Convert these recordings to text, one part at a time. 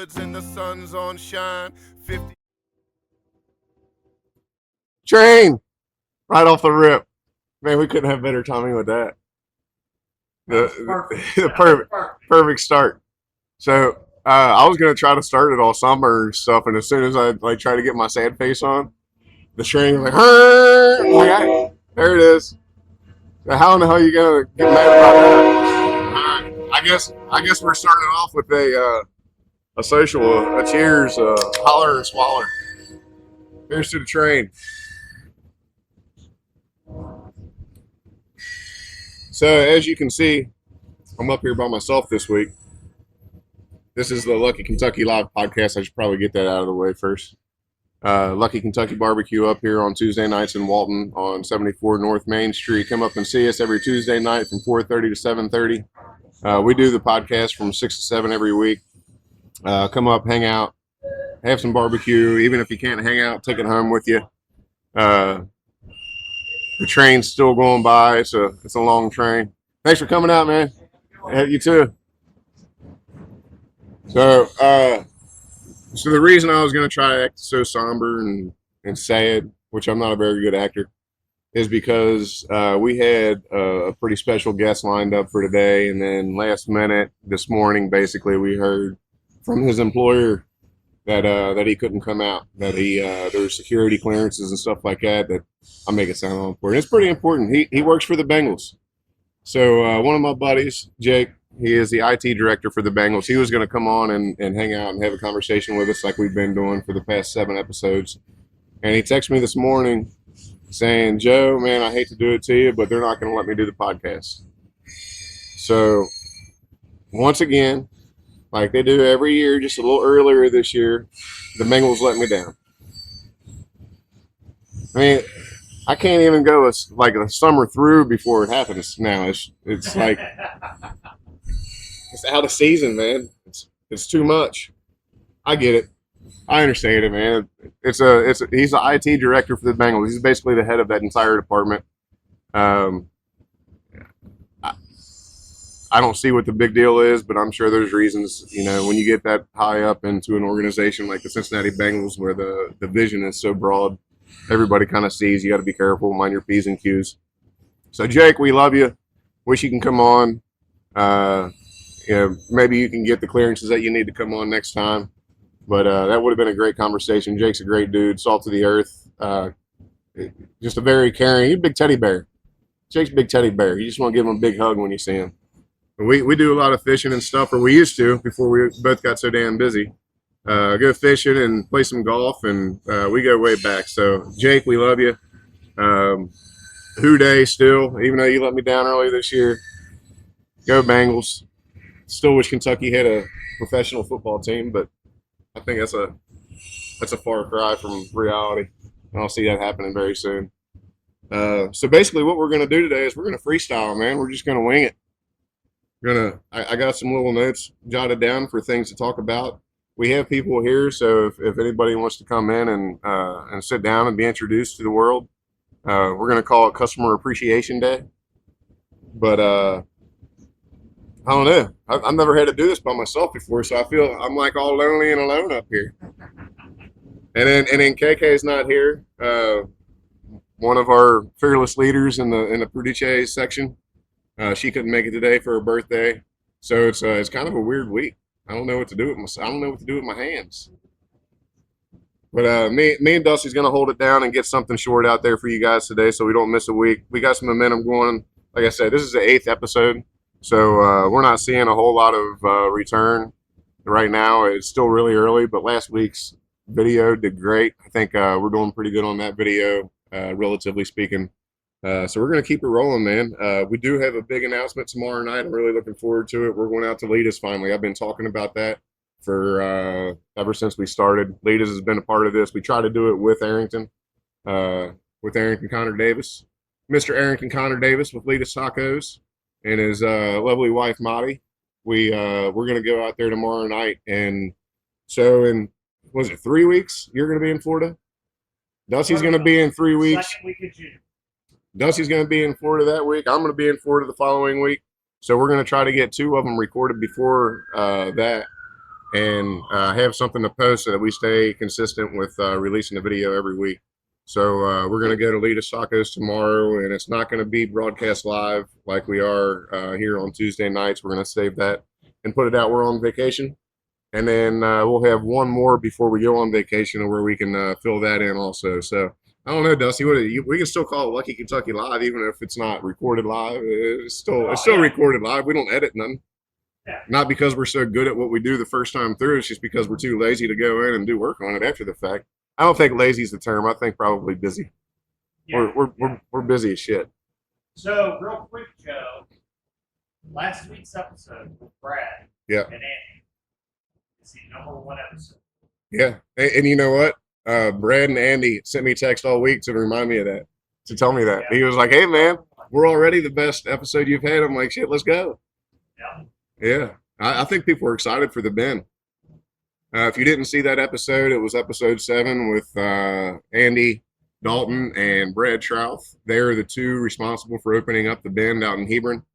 woods and the sun's on shine. 50 Train right off the rip. Man, we couldn't have better timing with that. The perfect start. So I was gonna try to start it all somber and stuff, and as soon as I like try to get my sad face on, the string was like, there it is. So how in the hell are you gonna get mad about that? I guess we're starting off with a social, a cheers, holler and swaller. Here's to the train. So as you can see, I'm up here by myself this week. This is the Lucky Kentucky Live podcast. I should probably get that out of the way first. Lucky Kentucky Barbecue up here on Tuesday nights in Walton on 74 North Main Street. Come up and see us every Tuesday night from 4:30 to 7:30. We do the podcast from 6 to 7 every week. Come up, hang out, have some barbecue. Even if you can't hang out, take it home with you. The train's still going by. It's a long train. Thanks for coming out, man. You too. So the reason I was going to try to act so somber and sad, which I'm not a very good actor, is because we had a pretty special guest lined up for today, and then last minute this morning, basically, we heard from his employer that he couldn't come out, that there's security clearances and stuff like that. That I make it sound all important. It's pretty important. He works for the Bengals. So one of my buddies, Jake, he is the IT director for the Bengals. He was going to come on and hang out and have a conversation with us like we've been doing for the past 7 episodes. And he texted me this morning saying, Joe, man, I hate to do it to you, but they're not going to let me do the podcast. So once again, like they do every year, just a little earlier this year, the Bengals let me down. I mean, I can't even go like a summer through before it happens now. It's like it's out of season, man. It's too much. I get it. I understand it, man. He's the IT director for the Bengals. He's basically the head of that entire department. I don't see what the big deal is, but I'm sure there's reasons. You know, when you get that high up into an organization like the Cincinnati Bengals, where the vision is so broad, everybody kind of sees. You got to be careful, mind your P's and Q's. So, Jake, we love you. Wish you can come on. Maybe you can get the clearances that you need to come on next time. But that would have been a great conversation. Jake's a great dude, salt of the earth. Just a very caring. He's a big teddy bear. Jake's a big teddy bear. You just want to give him a big hug when you see him. We do a lot of fishing and stuff, or we used to before we both got so damn busy. Go fishing and play some golf, and we go way back. So, Jake, we love you. Who-Dey still, even though you let me down earlier this year. Go Bengals. Still wish Kentucky had a professional football team, but I think that's a far cry from reality. I'll see that happening very soon. So basically what we're going to do today is we're going to freestyle, man. We're just going to wing it. I got some little notes jotted down for things to talk about. We have people here, so if anybody wants to come in and sit down and be introduced to the world, we're going to call it Customer Appreciation Day. But I don't know. I've never had to do this by myself before, so I feel I'm like all lonely and alone up here. And then KK's not here. One of our fearless leaders in the Prudice section. She couldn't make it today for her birthday, so it's kind of a weird week. I don't know what to do with I don't know what to do with my hands. But me and Dusty's gonna hold it down and get something short out there for you guys today, so we don't miss a week. We got some momentum going. Like I said, this is the 8th episode, so we're not seeing a whole lot of return right now. It's still really early, but last week's video did great. I think we're doing pretty good on that video, relatively speaking. So we're going to keep it rolling, man. We do have a big announcement tomorrow night. I'm really looking forward to it. We're going out to Leadus finally. I've been talking about that for ever since we started. Leadus has been a part of this. We try to do it with Arrington Connor Davis. Mr. Arrington Connor Davis with Leadus Tacos and his lovely wife, Madi. We're going to go out there tomorrow night. And so was it 3 weeks you're going to be in Florida? Dusty's going to be in 3 weeks. Second week of June. Dusty's going to be in Florida that week. I'm going to be in Florida the following week. So we're going to try to get 2 of them recorded before that. and have something to post so that we stay consistent with releasing a video every week. So we're going to go to Lita Sacco's tomorrow, and it's not going to be broadcast live like we are here on Tuesday nights. We're going to save that and put it out. We're on vacation. And then we'll have one more before we go on vacation where we can fill that in also. So I don't know, Dusty. We can still call it Lucky Kentucky Live, even if it's not recorded live. It's still recorded live. We don't edit none. Yeah. Not because we're so good at what we do the first time through. It's just because we're too lazy to go in and do work on it after the fact. I don't think lazy is the term. I think probably busy. Yeah. We're busy as shit. So real quick, Joe. Last week's episode with Brad Yeah. and Andy is the #1 episode. Yeah, and you know what? Brad and Andy sent me a text all week to remind me of that, to tell me that. Yeah. He was like, "Hey, man, we're already the best episode you've had." I'm like, "Shit, let's go." Yeah. Yeah, I think people are excited for the Ben. If you didn't see that episode, it was episode 7 with Andy Dalton and Brad Trouth. They're the two responsible for opening up the Bend out in Hebron.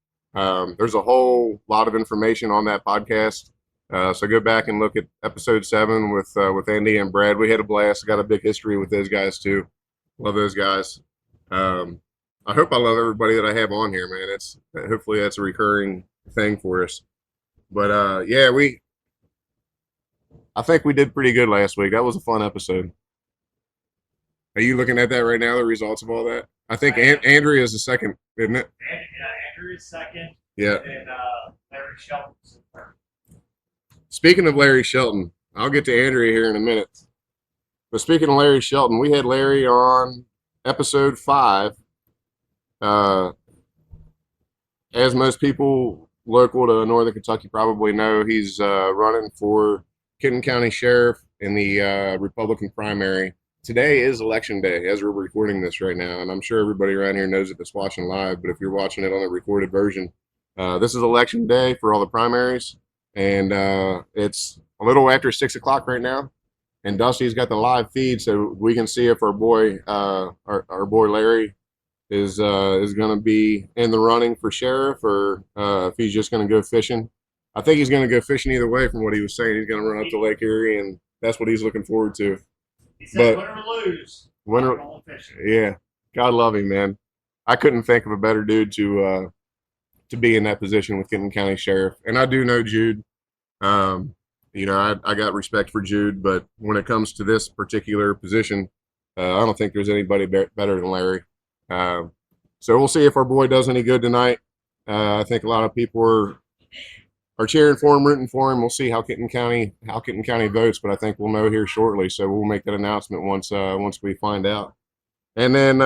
There's a whole lot of information on that podcast. So go back and look at episode 7 with Andy and Brad. We had a blast. Got a big history with those guys too. Love those guys. I hope I love everybody that I have on here, man. Hopefully that's a recurring thing for us. But yeah, I think we did pretty good last week. That was a fun episode. Are you looking at that right now? The results of all that? I think Andrea is the second, isn't it? Andrew is second. Yeah. And Larry Shelton's third. Speaking of Larry Shelton, I'll get to Andrea here in a minute. But speaking of Larry Shelton, we had Larry on episode 5. As most people local to Northern Kentucky probably know, he's running for Kenton County Sheriff in the Republican primary. Today is election day as we're recording this right now, and I'm sure everybody around here knows it that's watching live, but if you're watching it on the recorded version, this is election day for all the primaries, and it's a little after 6 o'clock right now, and Dusty's got the live feed so we can see if our boy Larry is going to be in the running for sheriff or if he's just going to go fishing. I think he's going to go fishing either way from what he was saying. He's going to run up to Lake Erie, and that's what he's looking forward to. He said, win or lose, winner, yeah, God love him, man. I couldn't think of a better dude to be in that position with Kenton County Sheriff. And I do know Jude. You know, I got respect for Jude, but when it comes to this particular position, I don't think there's anybody better than Larry. So we'll see if our boy does any good tonight. I think a lot of people are cheering for him, rooting for him. We'll see how Kenton County votes, but I think we'll know here shortly. So we'll make that announcement once we find out. And then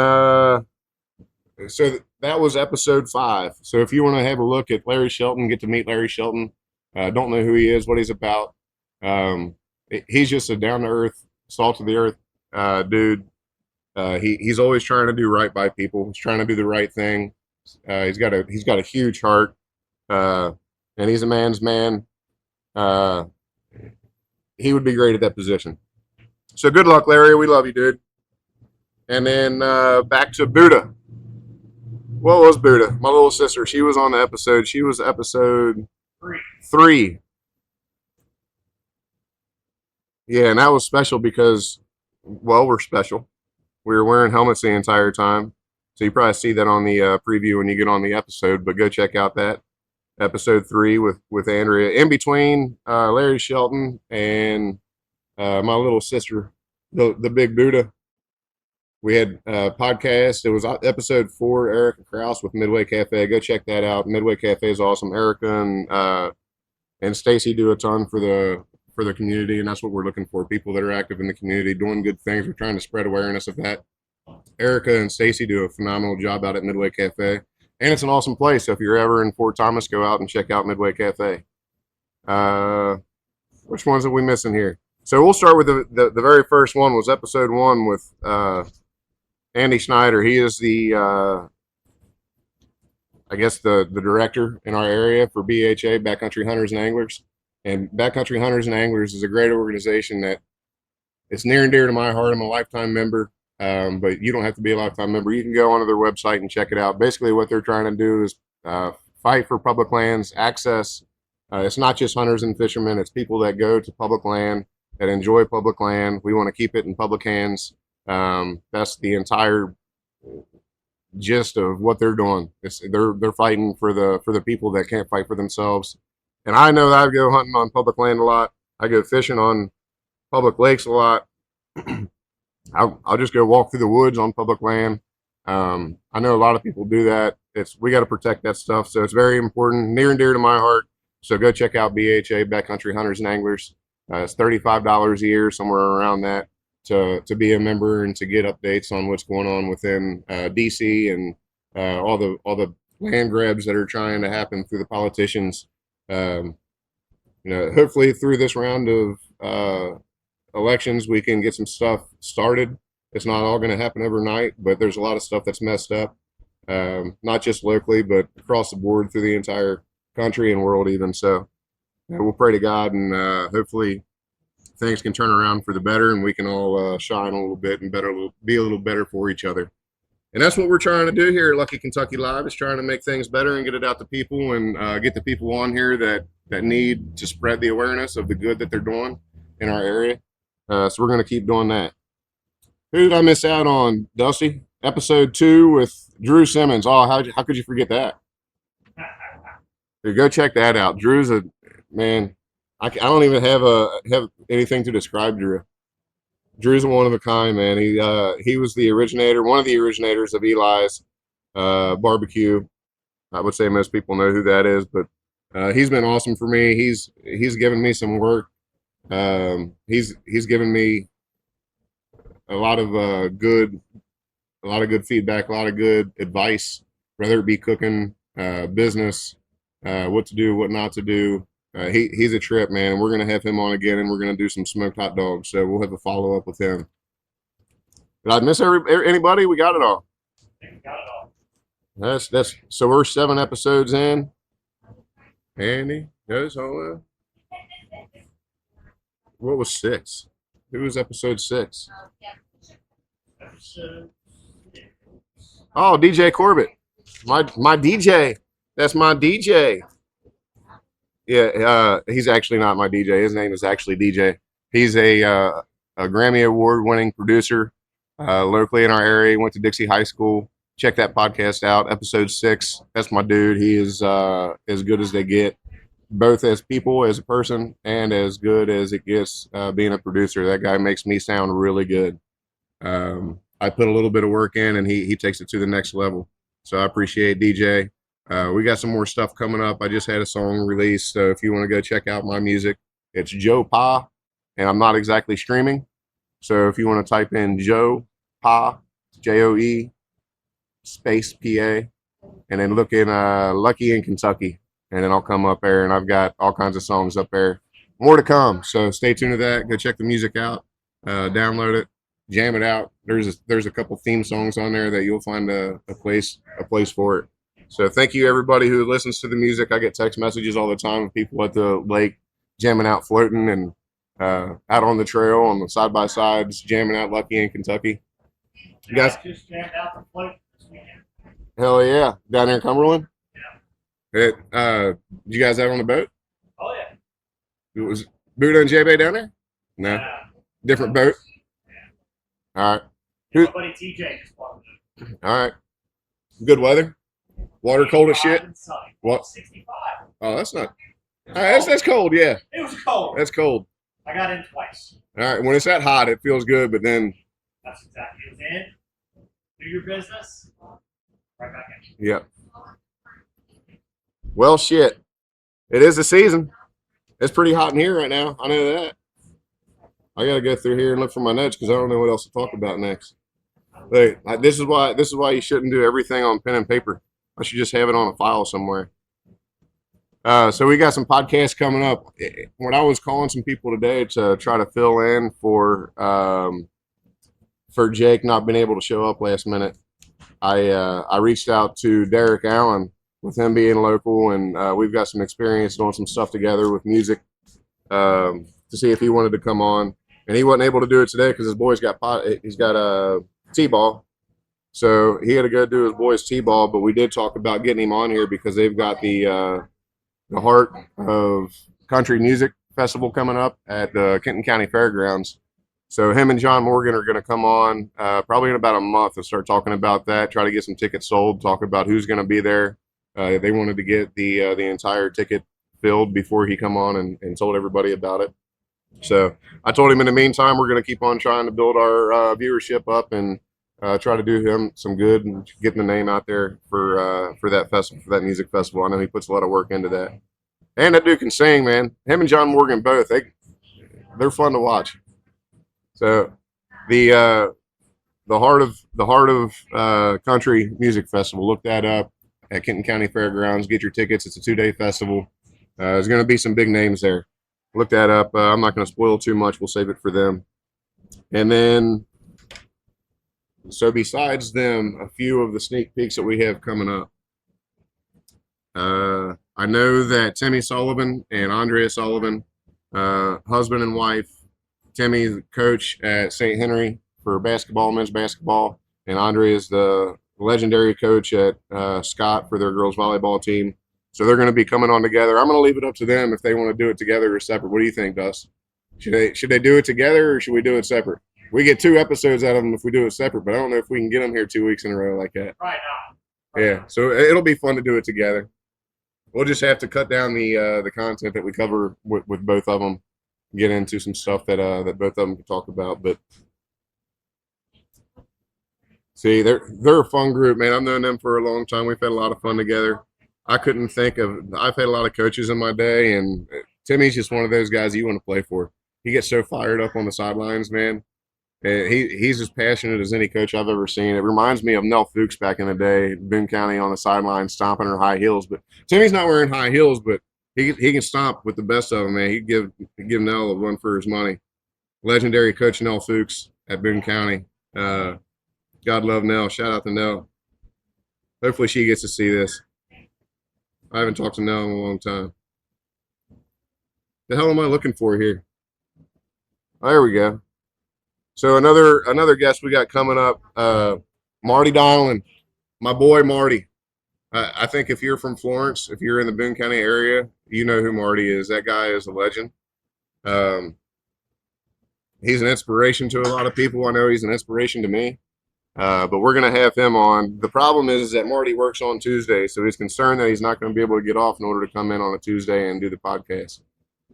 so that was episode 5. So if you want to have a look at Larry Shelton, get to meet Larry Shelton. Don't know who he is, what he's about. He's just a down to earth, salt of the earth dude. He's always trying to do right by people. He's trying to do the right thing. He's got a huge heart, and he's a man's man. He would be great at that position. So good luck, Larry. We love you, dude. And then back to Buddha. What was Buddha? My little sister. She was on the episode. She was episode 3. Yeah, and that was special because, well, we're special. We were wearing helmets the entire time. So you probably see that on the preview when you get on the episode, but go check out that episode 3 with Andrea. In between Larry Shelton and my little sister, the big Buddha, we had a podcast. It was episode 4, Erica Krause with Midway Cafe. Go check that out. Midway Cafe is awesome. Erica and Stacy do a ton for the community, and that's what we're looking for, people that are active in the community, doing good things. We're trying to spread awareness of that. Erica and Stacy do a phenomenal job out at Midway Cafe, and it's an awesome place. So if you're ever in Fort Thomas, go out and check out Midway Cafe. Which ones are we missing here? So we'll start with the very first one. Was episode 1 with Andy Schneider. He is the I guess the director in our area for BHA, Backcountry Hunters and Anglers. And Backcountry Hunters and Anglers is a great organization that it's near and dear to my heart. I'm a lifetime member, but you don't have to be a lifetime member. You can go onto their website and check it out. Basically, what they're trying to do is fight for public lands, access It's not just hunters and fishermen. It's people that go to public land, that enjoy public land. We want to keep it in public hands. That's the entire gist of what they're doing. They're fighting for the people that can't fight for themselves. And I know that I go hunting on public land a lot. I go fishing on public lakes a lot. I'll just go walk through the woods on public land. I know a lot of people do that. We got to protect that stuff. So it's very important, near and dear to my heart. So go check out BHA, Backcountry Hunters and Anglers. It's $35 a year, somewhere around that, to be a member and to get updates on what's going on within DC and all the land grabs that are trying to happen through the politicians. Hopefully through this round of elections, we can get some stuff started. It's not all going to happen overnight, but there's a lot of stuff that's messed up, not just locally, but across the board through the entire country and world even. So we'll pray to God, and hopefully things can turn around for the better, and we can all shine a little bit and be a little better for each other. And that's what we're trying to do here at Lucky Kentucky Live, is trying to make things better and get it out to people, and get the people on here that need to spread the awareness of the good that they're doing in our area. So we're going to keep doing that. Who did I miss out on, Dusty? Episode 2 with Drew Simmons. Oh, how could you forget that? Go check that out. Drew's a man. I don't even have anything to describe Drew. Drew's a one of a kind, man. He was one of the originators of Eli's barbecue. I would say most people know who that is, but he's been awesome for me. He's given me some work. He's given me a lot of good feedback, a lot of good advice, whether it be cooking, business, what to do, what not to do. He's a trip, man, and we're going to have him on again, and we're going to do some smoked hot dogs. So we'll have a follow-up with him. Did I miss anybody? We got it all. Got it all. That's so we're 7 episodes in. Andy goes home. What was 6? Who was episode 6? Oh, DJ Corbett. My DJ. That's my DJ. Yeah, he's actually not my DJ. His name is actually DJ. He's a Grammy Award-winning producer locally in our area. He went to Dixie High School. Check that podcast out, episode 6. That's my dude. He is as good as they get, both as people, as a person, and as good as it gets being a producer. That guy makes me sound really good. I put a little bit of work in, and he takes it to the next level. So I appreciate DJ. We got some more stuff coming up. I just had a song released, so if you want to go check out my music, it's Joe Pa, and I'm not exactly streaming. So if you want to type in Joe Pa, Joe space PA, and then look in Lucky in Kentucky, and then I'll come up there, and I've got all kinds of songs up there. More to come, so stay tuned to that. Go check the music out, download it, jam it out. There's a couple theme songs on there that you'll find a place for it. So thank you, everybody who listens to the music. I get text messages all the time of people at the lake jamming out, floating, and out on the trail on the side-by-sides, jamming out Lucky in Kentucky. You guys just jammed out the float this weekend. Hell yeah. Down there in Cumberland? Yeah. Did you guys out on the boat? Oh, yeah. It was Buddha and J-Bay down there? No. Yeah. Different boat? Yeah. All right. My buddy TJ just bought it. All right. Good weather? Water cold as shit? What? 65. Oh, that's not. All right, that's cold, yeah. It was cold. That's cold. I got in twice. All right. When it's that hot, it feels good, but then. That's exactly. It was in. Do your business. Right back in. Yeah. Well, shit. It is the season. It's pretty hot in here right now. I know that. I gotta go through here and look for my notes because I don't know what else to talk about next. Hey, this is why you shouldn't do everything on pen and paper. I should just have it on a file somewhere. So we got some podcasts coming up. When I was calling some people today to try to fill in for Jake not being able to show up last minute, I reached out to Derek Allen, with him being local, and we've got some experience doing some stuff together with music, to see if he wanted to come on. And he wasn't able to do it today because his boy's got a T-ball. So he had to go do his boy's T-ball, but we did talk about getting him on here because they've got the the heart of country music festival coming up at the Kenton County Fairgrounds. So him and John Morgan are going to come on probably in about a month and start talking about that. Try to get some tickets sold. Talk about who's going to be there. They wanted to get the entire ticket filled before he come on and told everybody about it. So I told him in the meantime we're going to keep on trying to build our viewership up and try to do him some good and getting the name out there for that festival, for that music festival. I know he puts a lot of work into that. And that dude can sing, man. Him and John Morgan both. They're fun to watch. So the heart of country music festival. Look that up at Kenton County Fairgrounds. Get your tickets. It's a 2-day festival. There's going to be some big names there. Look that up. I'm not going to spoil too much. We'll save it for them. And then, so besides them, a few of the sneak peeks that we have coming up. I know that Timmy Sullivan and Andrea Sullivan, husband and wife, Timmy, the coach at St. Henry for basketball, men's basketball, and Andrea is the legendary coach at Scott for their girls volleyball team. So they're going to be coming on together. I'm going to leave it up to them if they want to do it together or separate. What do you think, Dust? Should they do it together or should we do it separate? We get 2 episodes out of them if we do it separate, but I don't know if we can get them here 2 weeks in a row like that. Right now. Yeah, so it'll be fun to do it together. We'll just have to cut down the content that we cover with both of them, get into some stuff that both of them can talk about. But see, they're a fun group, man. I've known them for a long time. We've had a lot of fun together. I've had a lot of coaches in my day, and Timmy's just one of those guys you want to play for. He gets so fired up on the sidelines, man. And he's as passionate as any coach I've ever seen. It reminds me of Nell Fuchs back in the day, Boone County on the sideline stomping her high heels. But Timmy's not wearing high heels, but he can stomp with the best of them, man. He'd give Nell a run for his money. Legendary coach Nell Fuchs at Boone County. God love Nell. Shout out to Nell. Hopefully she gets to see this. I haven't talked to Nell in a long time. The hell am I looking for here? Oh, there we go. So another guest we got coming up, Marty Donlan, my boy Marty. I think if you're from Florence, if you're in the Boone County area, you know who Marty is. That guy is a legend. He's an inspiration to a lot of people. I know he's an inspiration to me. But we're going to have him on. The problem is that Marty works on Tuesday, so he's concerned that he's not going to be able to get off in order to come in on a Tuesday and do the podcast.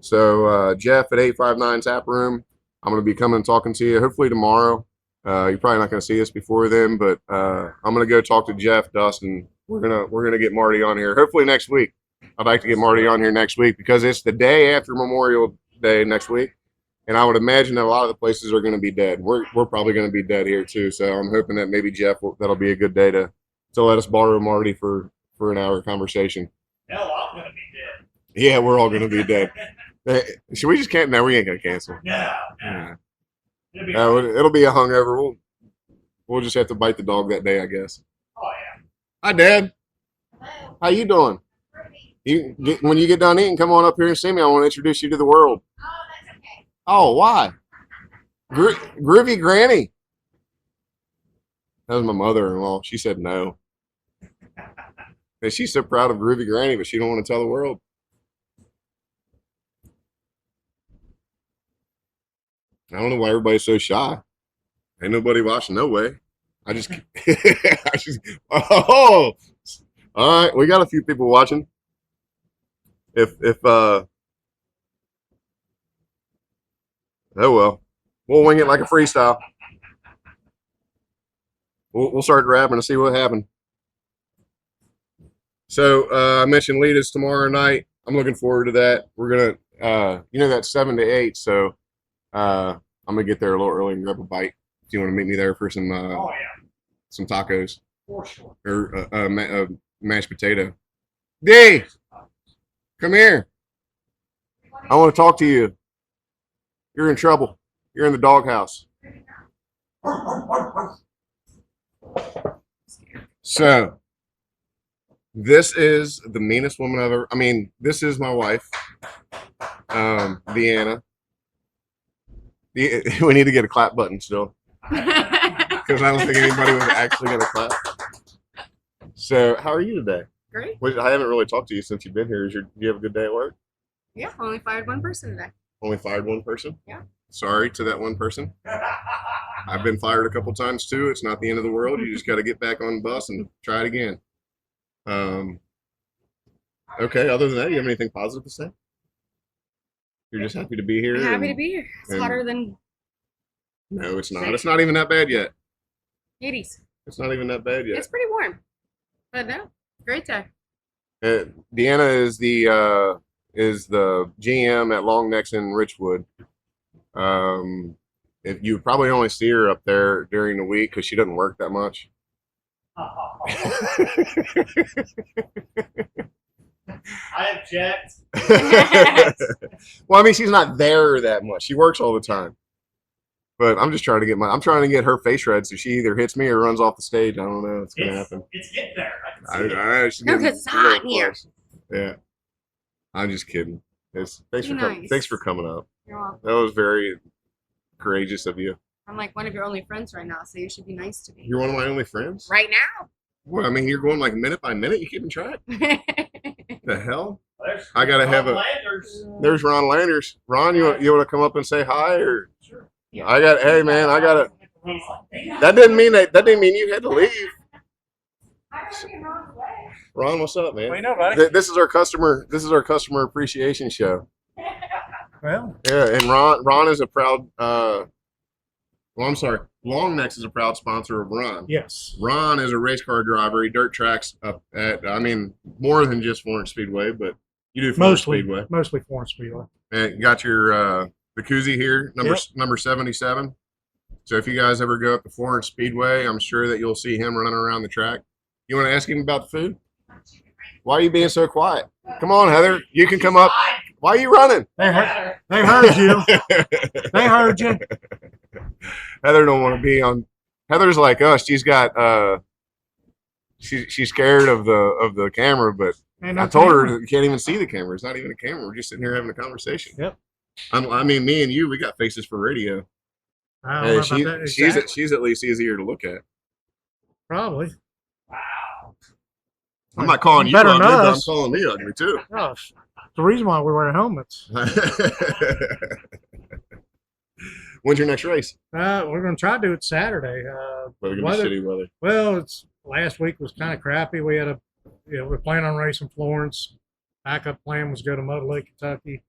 So Jeff at 859 Tap Room, I'm going to be coming and talking to you hopefully tomorrow. You're probably not going to see us before then, but I'm going to go talk to Jeff, Dustin. We're gonna get Marty on here hopefully next week. I'd like to get Marty on here next week because it's the day after Memorial Day next week. And I would imagine that a lot of the places are going to be dead. We're probably going to be dead here too. So I'm hoping that maybe Jeff that'll be a good day to let us borrow Marty for an hour conversation. Hell, I'm going to be dead. Yeah, we're all going to be dead. Should we just cancel? No, we ain't going to cancel. No. Yeah. It'll It'll be a hungover. We'll just have to bite the dog that day, I guess. Oh, yeah. Hi, Dad. Hello. How you doing? When you get done eating, come on up here and see me. I want to introduce you to the world. Oh, that's okay. Oh, why? Groovy Granny. That was my mother-in-law. She said no. And she's so proud of Groovy Granny, but she don't want to tell the world. I don't know why everybody's so shy. Ain't nobody watching, no way. Oh, all right. We got a few people watching. Oh well, we'll wing it like a freestyle. We'll start grabbing and see what happened. So I mentioned Lita's tomorrow night. I'm looking forward to that. We're gonna, that's 7 to 8. So I'm gonna get there a little early and grab a bite. If you want to meet me there for some some tacos For sure. or mashed potato. D, come here. I want to talk to you. You're in trouble. You're in the doghouse. So, this is the meanest woman I've ever. I mean, this is my wife, Deanna. We need to get a clap button still, because I don't think anybody was actually going to clap. So, how are you today? Great. I haven't really talked to you since you've been here. Do you have a good day at work? Yeah, only fired one person today. Only fired one person? Yeah. Sorry to that one person. I've been fired a couple times too. It's not the end of the world. You just got to get back on the bus and try it again. Okay. Other than that, you have anything positive to say? You're just happy to be here. I'm happy to be here. It's and- hotter than No, it's not. It's not even that bad yet. 80s. It's not even that bad yet. It's pretty warm. But no, great day. Deanna is the GM at Long Necks in Richwood. If you probably only see her up there during the week because she doesn't work that much. I object. Well, I mean, she's not there that much. She works all the time. But I'm just trying to get her face red so she either hits me or runs off the stage. I don't know what's gonna happen. It's getting there. I can see it. She's No, getting 'cause it's hot really in here. close. Yeah. I'm just kidding. Thanks for Nice. thanks for coming up. You're welcome. That was very courageous of you. I'm like one of your only friends right now, so you should be nice to me. You're one of my only friends? Right now. Well, I mean, you're going like minute by minute. You keeping track? The hell? There's I gotta have a- Landers. There's Ron Landers. Ron, you want to come up and say hi or? Sure. Hey man, I gotta. He's like, "Damn." That didn't mean you had to leave. I heard you wrong way. Ron, what's up, man? What you know, buddy? This is our customer appreciation show. Well, Yeah, and Ron is a proud. I'm sorry. Long Necks is a proud sponsor of Ron. yes. Ron is a race car driver. He dirt tracks up at, more than just Florence Speedway, but you do Florence Speedway. Mostly Florence Speedway. And you got your the koozie here, number 77. So if you guys ever go up to Florence Speedway, I'm sure that you'll see him running around the track. You want to ask him about the food? Why are you being so quiet? Come on, Heather. You can come up. Why are you running? They heard you. They heard you. Heather don't want to be on. Heather's like us. She's got she's scared of the camera, but I told her that you can't even see the camera. It's not even a camera. We're just sitting here having a conversation. Yep. I mean, me and you, we got faces for radio. I don't Hey, know about that. she's at least easier to look at. Probably. I'm not calling you Better ugly, than but I'm us. calling me ugly too. Gosh, the reason why we wear helmets. When's your next race? We're going to try to do it Saturday. Well, it's gonna be shitty weather. Well, it's last week was kind of crappy. We had we're planning on racing Florence. Backup plan was go to Mud Lake, Kentucky,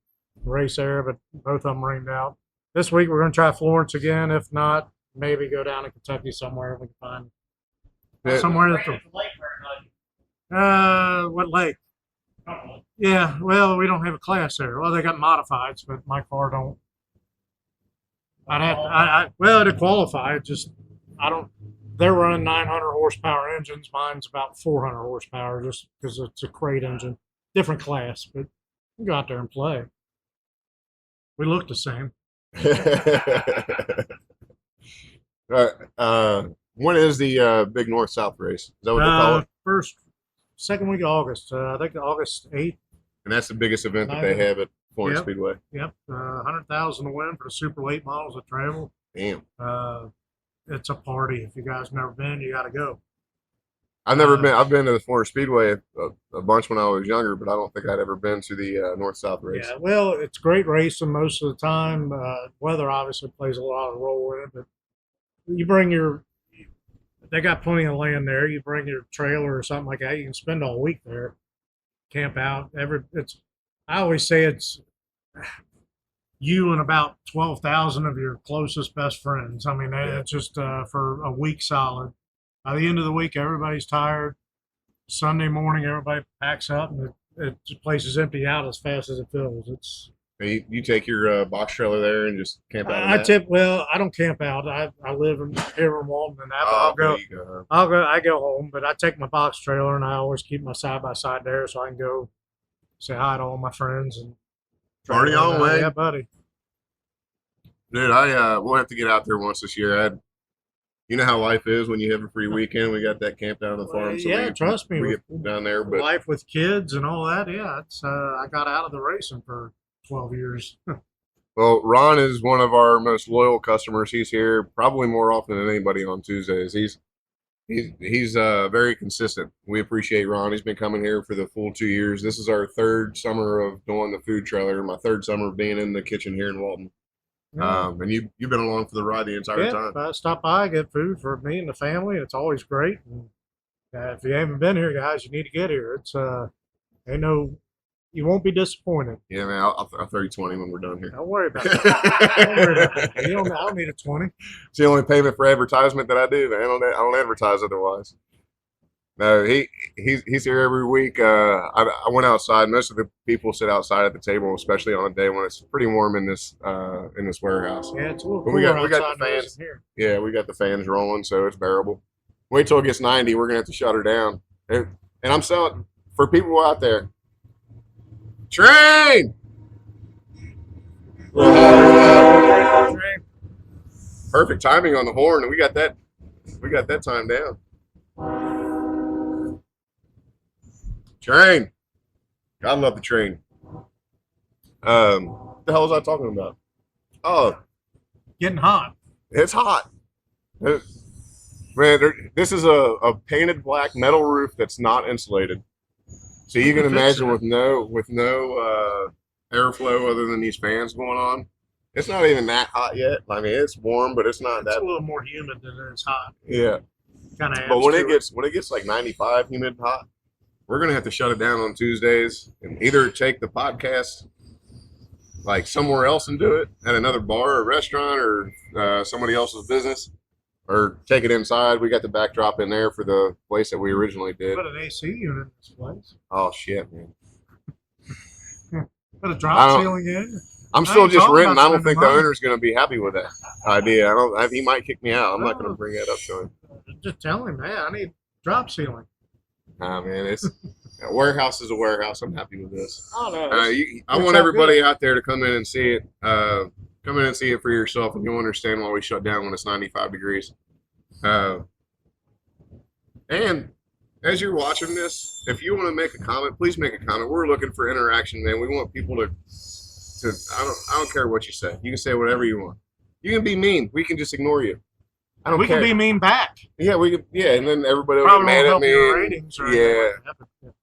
race there, but both of them rained out. This week we're going to try Florence again. If not, maybe go down to Kentucky somewhere we can find somewhere that's what lake? Yeah, well, we don't have a class there. Well, they got modifieds, but my car don't. I'd have to, well, to qualify, they're running 900 horsepower engines. Mine's about 400 horsepower just because it's a crate engine. Different class, but you go out there and play. We look the same. When is the big North-South race? Is that what they call it? Second week of August. I think August 8th. And that's the biggest event that they have at Florence Yep. Speedway. Yep. 100,000 to win for the super late models that travel. Damn. It's a party. If you guys never been, you got to go. I've never been. I've been to the Florence Speedway a bunch when I was younger, but I don't think I'd ever been to the North-South race. Yeah, well, it's great racing most of the time. Weather obviously plays a lot of role in it, but you bring they got plenty of land there. You bring your trailer or something like that. You can spend all week there, camp out. I always say it's you and about 12,000 of your closest best friends. I mean, it's just for a week solid. By the end of the week, everybody's tired. Sunday morning, everybody packs up, and the place is empty out as fast as it fills. You take your box trailer there and just camp out. I don't camp out. I live here in Walton, and I go home, but I take my box trailer and I always keep my side by side there so I can go say hi to all my friends and Party on, way. Yeah, buddy. Dude, we'll have to get out there once this year. You know how life is when you have a free weekend. We got that camp down on the farm. So yeah, trust me. We get down there, but life with kids and all that. Yeah, it's I got out of the racing for 12 years. Well, Ron is one of our most loyal customers. He's here probably more often than anybody on Tuesdays. He's very consistent. We appreciate Ron. He's been coming here for the full 2 years. This is our third summer of doing the food trailer. My third summer of being in the kitchen here in Walton. And you've been along for the ride the entire time. I stop by, get food for me and the family. It's always great. And, if you haven't been here, guys, you need to get here. It's you won't be disappointed. Yeah, man. I'll throw you 20 when we're done here. Don't worry about it. Don't worry about it. I don't need a 20. It's the only payment for advertisement that I do, man. I don't advertise otherwise. No, he's here every week. I went outside. Most of the people sit outside at the table, especially on a day when it's pretty warm in this warehouse. Yeah, it's a little But cooler we got outside the than it is fans. in here. Yeah, we got the fans rolling, so it's bearable. Wait till it gets 90. We're gonna have to shut her down. And I'm selling for people out there. Train. Perfect timing on the horn, and we got that time down. Train. God love the train. What the hell was I talking about? Oh, Getting hot. it's hot. Man, this is a painted black metal roof that's not insulated. So you can imagine with no airflow other than these fans going on. It's not even that hot yet. I mean, it's warm, but it's not It's that. a little more humid than it is hot. Yeah. Kind of. But when it gets like 95 humid and hot, we're gonna have to shut it down on Tuesdays and either take the podcast like somewhere else and do it at another bar or restaurant or somebody else's business, or take it inside. We got the backdrop in there for the place that we originally did. Put an AC unit in this place. Oh shit, man! Put a drop ceiling in. I'm Now still you're just talking renting. about I don't think the spending money. owner's gonna be happy with that idea. He might kick me out. I'm not gonna bring that up to him. Just tell him, hey, I need drop ceiling. Nah, man, it's a warehouse is a warehouse. I'm happy with this. Oh no. I want everybody out there to come in and see it. Come in and see it for yourself, and you'll understand why we shut down when it's 95 degrees. And as you're watching this, if you want to make a comment, please make a comment. We're looking for interaction, man. We want people to I don't care what you say. You can say whatever you want. You can be mean. We can just ignore you. I don't We care. can be mean back. Yeah, we can. Yeah, and then everybody will Probably get won't mad at help me. your and- ratings or anything yeah, like that, but,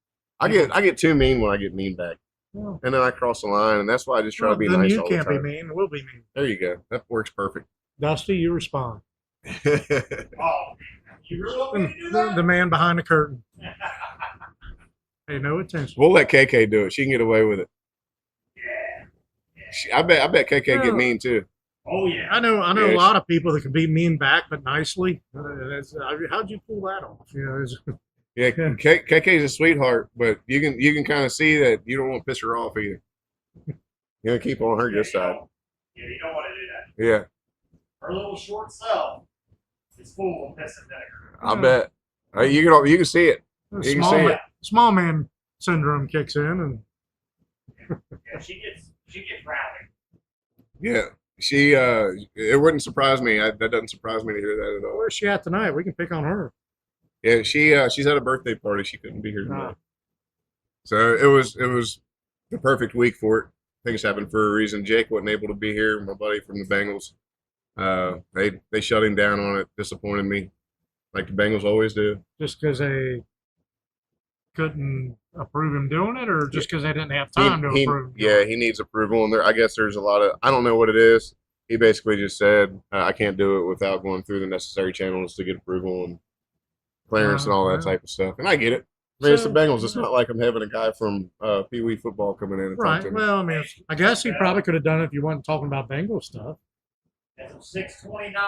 I get too mean when I get mean back, well, and then I cross the line, and that's why I just try to be then nice you all the can't be time. mean. We'll be mean. There you go. That works perfect. Dusty, you respond. Oh, you really want me to do that? The man behind the curtain. Pay no attention. We'll let KK do it. She can get away with it. I bet KK Yeah. get mean too. Oh yeah. I know Yeah, a lot of people that can be mean back, but nicely. How'd you pull that off? Yeah, KK's a sweetheart, but you can kind of see that you don't want to piss her off either. You're gonna keep on her good side. Yeah, you don't want to do that. Yeah, Her little short self is full of piss and vinegar. I bet. You can see it. You can see it. Small man syndrome kicks in, and Yeah, she gets rowdy. Yeah, she. It wouldn't surprise me. That doesn't surprise me to hear that at all. where's she at tonight? We can pick on her. Yeah, she's at a birthday party. She couldn't be here tonight. Ah. So it was the perfect week for it. Things happen for a reason. Jake wasn't able to be here. My buddy from the Bengals. They shut him down on it. Disappointed me, like the Bengals always do. Just because they couldn't approve him doing it, or just because they didn't have time to approve him? Yeah, he needs approval, and I guess there's a lot of I don't know what it is. He basically just said I can't do it without going through the necessary channels to get approval and clearance and all that Yeah. type of stuff. And I get it. I mean, it's the So- Bengals. It's not like I'm having a guy from Pee Wee football coming in and talk Right. to me. Well, I mean, I guess he probably could have done it if you wasn't talking about Bengal stuff. As of 629,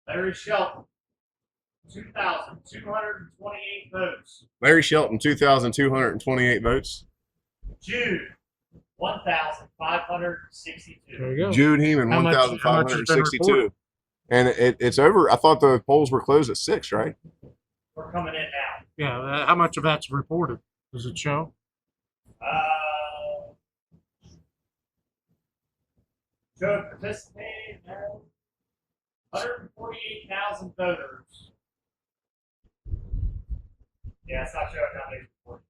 Larry Shelton, 2,228 votes. Larry Shelton, 2,228 votes. Jude, 1,562. There you go. Jude Heeman, How much has been 1,562. reported? And it's over. I thought the polls were closed at 6, right? We're coming in now. Yeah. How much of that's reported? Does it show? Showed participating, 148,000 voters. Yeah, it's not showing how many reported.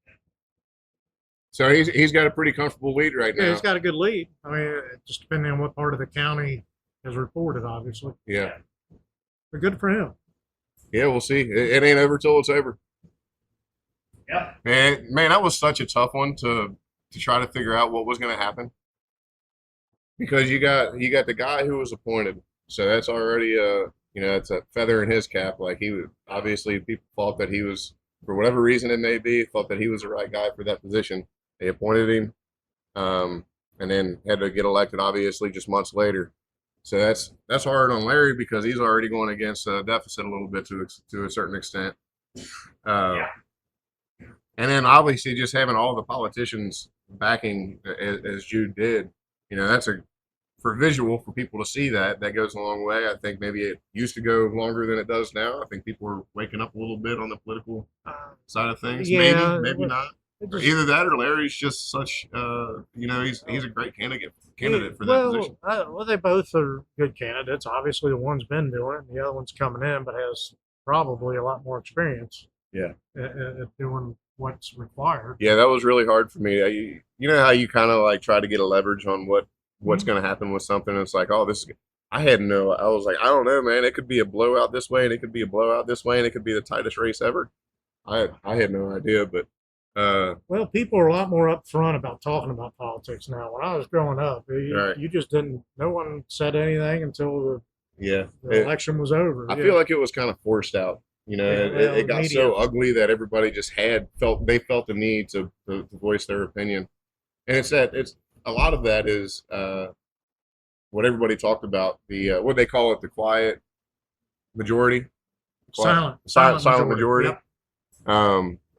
So he's got a pretty comfortable lead right Yeah, now. he's got a good lead. I mean, just depending on what part of the county is reported, obviously. Yeah. But good for him. Yeah, we'll see. It ain't over till it's over. Yeah. Man, that was such a tough one to try to figure out what was going to happen because you got the guy who was appointed, so that's already that's a feather in his cap. Like he was obviously people thought that he was for whatever reason it may be thought that he was the right guy for that position. They appointed him, and then had to get elected obviously just months later. So that's hard on Larry because he's already going against a deficit a little bit to a certain extent. Uh, Yeah. And then obviously just having all the politicians backing as Jude did, that's a for visual for people to see that goes a long way. I think maybe it used to go longer than it does now. I think people are waking up a little bit on the political side of things. Yeah, Maybe not. it Or just, either that or Larry's just such he's a great candidate for that position. well, they both are good candidates. Obviously, the one's been doing it, and the other one's coming in, but has probably a lot more experience. Yeah. At doing what's required. Yeah, that was really hard for me. You know how you kind of like try to get a leverage on what's going to happen with something. It's like, oh, this. I was like, I don't know, man. It could be a blowout this way, and it could be a blowout this way, and it could be the tightest race ever. I had no idea, but Well, people are a lot more upfront about talking about politics now. When I was growing up, Right. you just didn't. No one said anything until yeah, the election was over. I Yeah. feel like it was kind of forced out. It got media. so ugly that everybody just felt the need to voice their opinion, and it's a lot of that is what everybody talked about what they call it, the quiet majority, silent majority. Yep.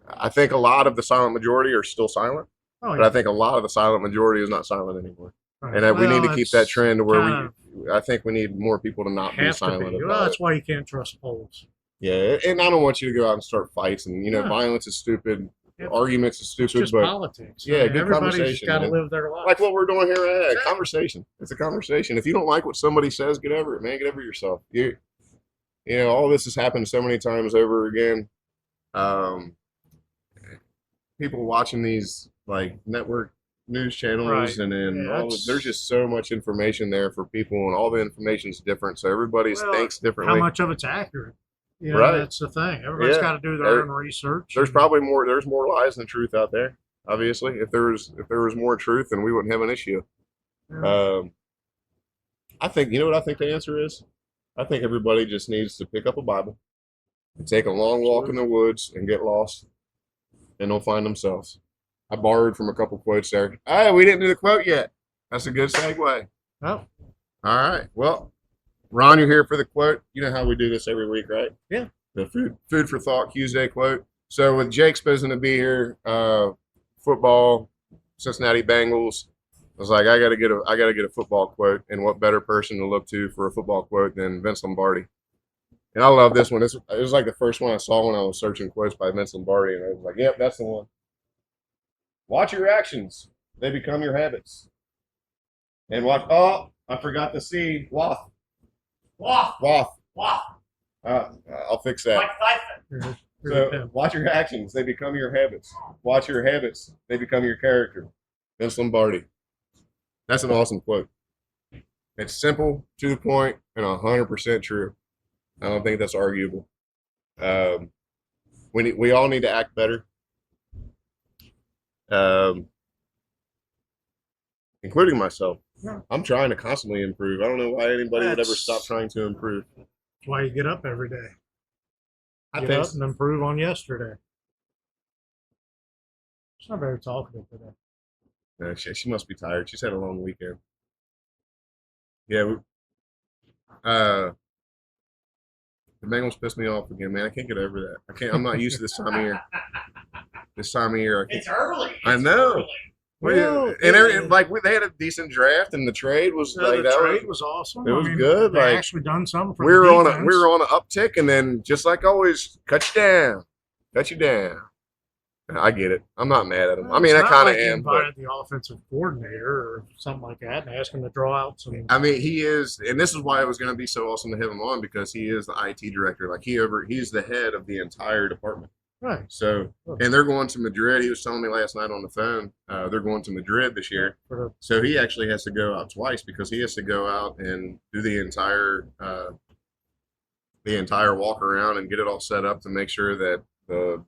I think a lot of the silent majority are still silent, Oh, but I think a lot of the silent majority is not silent anymore, right. and that we need Well, to keep that it's trend to where kinda I think we need more people to not be have to silent be. Well, about it. that's why you can't trust polls. Yeah, and I don't want you to go out and start fights, and No. violence is stupid, Yep. arguments is It's stupid, just but politics. yeah, good Everybody's conversation, got to man. live their life. like what we're doing here, Exactly. conversation. It's a conversation. If you don't like what somebody says, get over it, man. Get over yourself. All this has happened so many times over again. Um, People watching these like network news channels, Right. and then Yeah, there's just so much information there for people, and all the information's different, so everybody Well, thinks how differently. much of it's accurate? Right. That's the thing. Everybody's Yeah. got to do their own research. There's and- probably there's more lies than truth out there. Obviously, if there was more truth, then we wouldn't have an issue. Yeah. I think you know what I think the answer is. I think everybody just needs to pick up a Bible and take a long walk in the woods and get lost, and they'll find themselves. I borrowed from a couple quotes there. Hey, we didn't do the quote yet. That's a good segue. Oh, All right. Well, Ron, you're here for the quote. You know how we do this every week, right? Yeah. The food for thought Tuesday quote. So with Jake supposed to be here, football, Cincinnati Bengals. I was like, I gotta get a football quote, and what better person to look to for a football quote than Vince Lombardi? And I love this one. It was like the first one I saw when I was searching quotes by Vince Lombardi, and I was like, yep, that's the one. Watch your actions; they become your habits. And watch. Oh, I forgot the C. Wath. Waff. Wath. Waff. I'll fix that. Like Tyson. So watch your actions; they become your habits. Watch your habits; they become your character. Vince Lombardi. That's an awesome quote. It's simple, to the point, and 100% true. I don't think that's arguable. We all need to act better, including myself. Yeah. I'm trying to constantly improve. I don't know why anybody would ever That's- stop trying to improve. That's why you get up every day. I Get think up and improve on yesterday. It's not very talkative today. she must be tired. She's had a long weekend. Yeah. The Bengals pissed me off again, man. I can't get over that. I can't. I'm not used to this time of year. This time of year, I can't. It's early. I It's know. early. Well, They had a decent draft, and the trade was So like the that. trade was awesome. it was good, They like, actually done something for We the were on defense. an uptick, and then just like always, cut you down. I get it. I'm not mad at him. I mean, I It's not kind of like you am, but invited the offensive coordinator or something like that and asked him to draw out some. I mean, he is, and this is why it was going to be so awesome to have him on, because he is the IT director. Like he's the head of the entire department. Right. So, and they're going to Madrid. He was telling me last night on the phone. They're going to Madrid this year. For So he actually has to go out twice because he has to go out and do the the entire walk around and get it all set up to make sure that the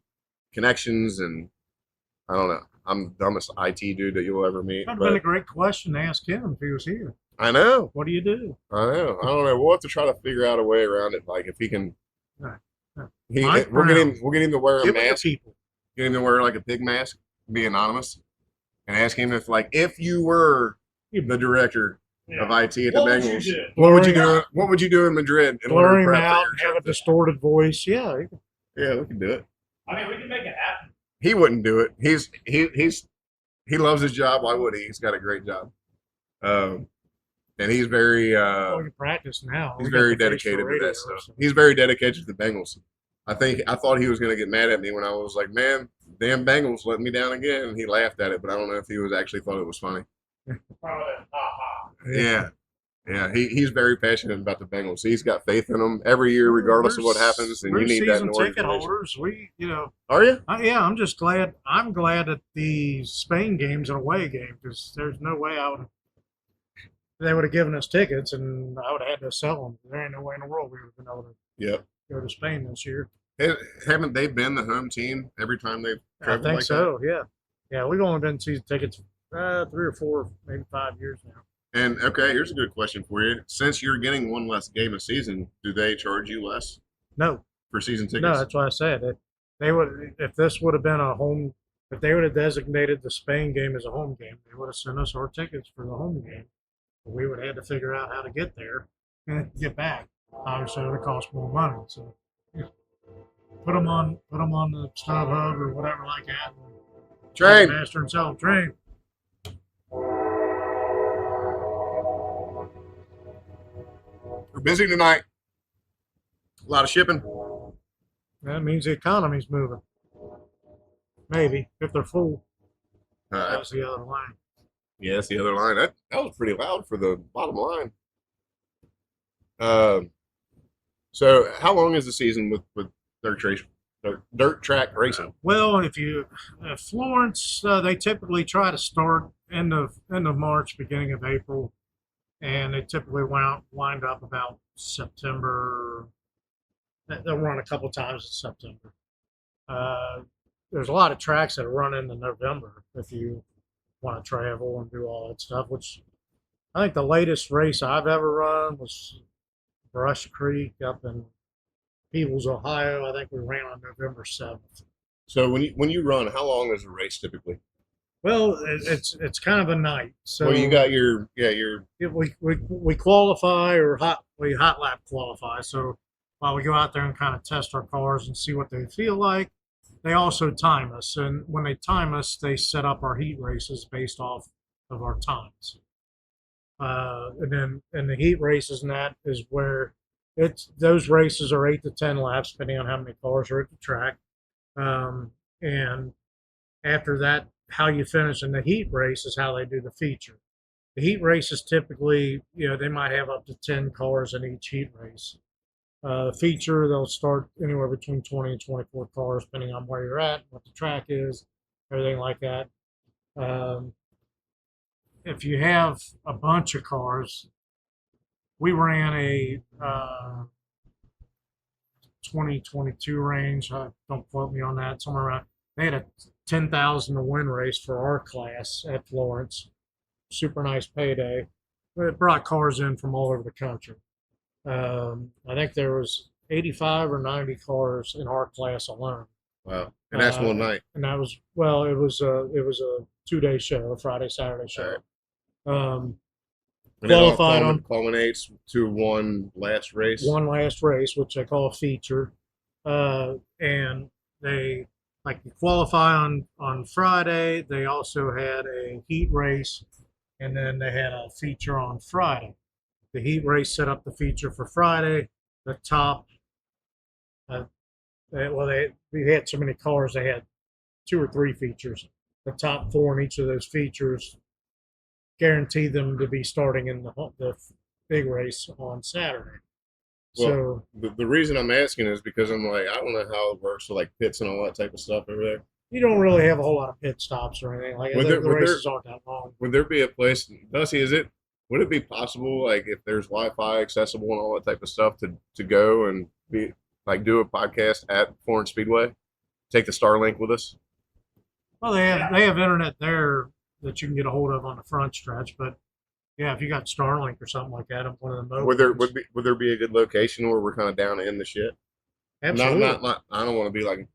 connections and I don't know. I'm the dumbest IT dude that you'll ever meet. That'd have been a But great question to ask him if he was here. I know. What do you do? I know. I don't know. We'll have to try to figure out a way around it. Like if he can, Right. Right. he Mike we'll Brown. get him to wear a Give it to mask. people. Get him to wear like a pig mask, be anonymous, and ask him if you were the director of IT at the What would you Bengals, do? what would you do? What would you do in Madrid in order Blur to him prep for out your and have a trip? distorted voice. Yeah. Yeah, we can do it. I mean, we can make it happen. He wouldn't do it. He loves his job. Why would he? He's got a great job. And he's very Well, you practice now. he's We got very the face for dedicated to radio, that stuff. so- He's very dedicated to the Bengals. I thought he was going to get mad at me when I was like, "Man, damn Bengals let me down again." And he laughed at it, but I don't know if he was actually thought it was funny. Probably, ha Yeah. Yeah, he's very passionate about the Bengals. He's got faith in them every year, regardless of what happens, and we're you need that in season the ticket organization. holders. We, Are you? yeah, I'm just glad. I'm glad that the Spain game's an away game because there's no way they would have given us tickets and I would have had to sell them. There ain't no way in the world we would have been able to Yep. go to Spain this year. Haven't they been the home team every time they've I traveled think like so. Yeah, yeah. We've only been season tickets 3 or 4, maybe 5 years now. that? And okay, here's a good question for you. Since you're getting one less game a season, do they charge you less No, for season tickets? no, that's why I said it. They would if this would have been a home. If they would have designated the Spain game as a home game, they would have sent us our tickets for the home game. But we would have had to figure out how to get there and get back. Obviously, it would cost more money. So put them on the StubHub or whatever like that. Train. Master and sell train. We're busy tonight. A lot of shipping. That means the economy's moving. Maybe if they're full. Uh, That's the other line. yeah, that's the other line. That was pretty loud for the bottom line. So how long is the season with dirt track racing? Well, if you Florence, they typically try to start end of March, beginning of April, and they typically wind up about September. They'll run a couple times in September. There's a lot of tracks that run into November if you want to travel and do all that stuff. Which I think the latest race I've ever run was Brush Creek up in Peebles, Ohio. I think we ran on November 7th. So when you run, how long is a race typically? Well, it's kind of a night. So Well, you got your we qualify or we hot lap qualify. So while we go out there and kind of test our cars and see what they feel like, they also time us. And when they time us, they set up our heat races based off of our times. And then the heat races and that is where those races are 8 to 10 laps, depending on how many cars are at the track. And after that, how you finish in the heat race is how they do the feature. The heat races typically, they might have up to 10 cars in each heat race. Feature, they'll start anywhere between 20 and 24 cars, depending on where you're at, what the track is, everything like that. If you have a bunch of cars, we ran a 2022 range. Don't quote me on that. Somewhere around. They had a 10,000 to win race for our class at Florence. Super nice payday. It brought cars in from all over the country. I think there was 85 or 90 cars in our class alone. wow, and that's one night. And that was it was a 2-day show, a Friday, Saturday show. And it all Qualified on culminates to one last race. one last race, which they call a feature. And they you qualify on Friday. They also had a heat race, and then they had a feature on Friday. The heat race set up the feature for Friday. The top, we had so many cars, they had 2 or 3 features. The top 4 in each of those features guaranteed them to be starting in the big race on Saturday. Well, So the reason I'm asking is because I'm like, I don't know how it works with like pits and all that type of stuff over there. you don't really have a whole lot of pit stops or anything like that. The races aren't that long. Would there be a place, Dusty, is it would it be possible, like, if there's Wi-Fi accessible and all that type of stuff, to go and be like do a podcast at Florence Speedway? Take the Starlink with us. Well, they have internet there that you can get a hold of on the front stretch, but yeah, if you got Starlink or something like that, one of the mobile. Would there be a good location where we're kind of down in the shit? Absolutely. Not I don't want to be like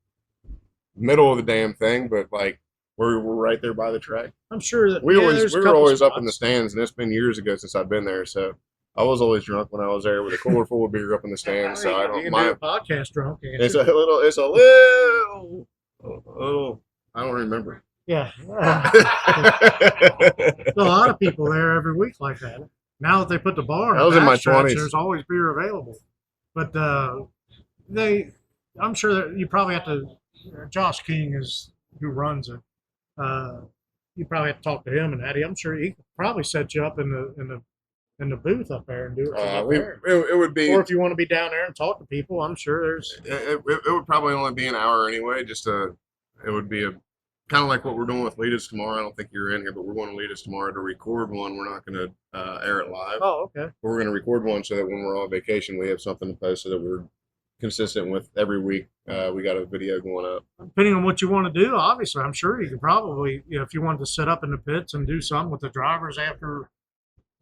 middle of the damn thing, but like we're right there by the track. I'm sure that We were always up in the spots. stands, and it's been years ago since I've been there. So I was always drunk when I was there with a cooler full of beer up in the stands. So I You don't can do mind. a podcast drunk. Can't It's you? a little. I don't remember. Yeah. There's a lot of people there every week like that. Now that they put the bar, I was in my backstretch, 20s. There's always beer available, but I'm sure that you probably have to. Josh King is who runs it. You probably have to talk to him and Eddie. I'm sure he could probably set you up in the booth up there and do it. From up there. It would be. Or if you want to be down there and talk to people, I'm sure there's. It would probably only be an hour anyway. It would be a kind of like what we're doing with Lead Us tomorrow. I don't think you're in here, but we're going to Lead Us tomorrow to record one. We're not going to air it live. Oh, okay. But we're going to record one so that when we're on vacation, we have something to post so that we're consistent with every week. We got a video going up. Depending on what you want to do, obviously, I'm sure you could probably, if you wanted to set up in the pits and do something with the drivers after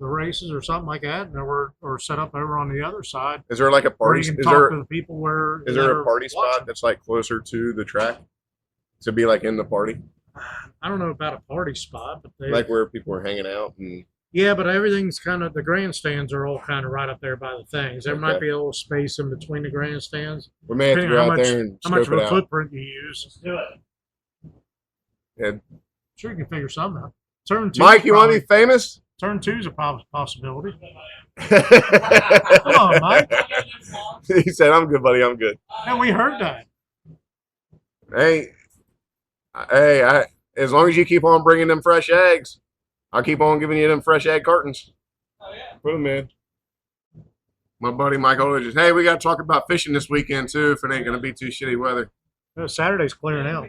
the races or something like that, or set up over on the other side. Is there like a Where party? you can Is talk there to the people where is there that a are party spot watching. that's like closer to the track to be like in the party, I don't know about a party spot, but like where people are hanging out and yeah, but everything's kind of the grandstands are all kind of right up there by the things. There might Okay. be a little space in between the grandstands. we may have to Depending go on out there and how much scope of it a out. footprint you use. Do it. Yeah. Sure, you can figure something out. Turn two. Mike, you want to be famous? Turn two's a possibility. Come on, Mike. He said, "I'm good, buddy. I'm good." And we heard that. Hey, as long as you keep on bringing them fresh eggs, I'll keep on giving you them fresh egg cartons. Oh, yeah. Put them in. My buddy Mike Olage just, hey, we got to talk about fishing this weekend too if it ain't going to be too shitty weather. Saturday's clearing out.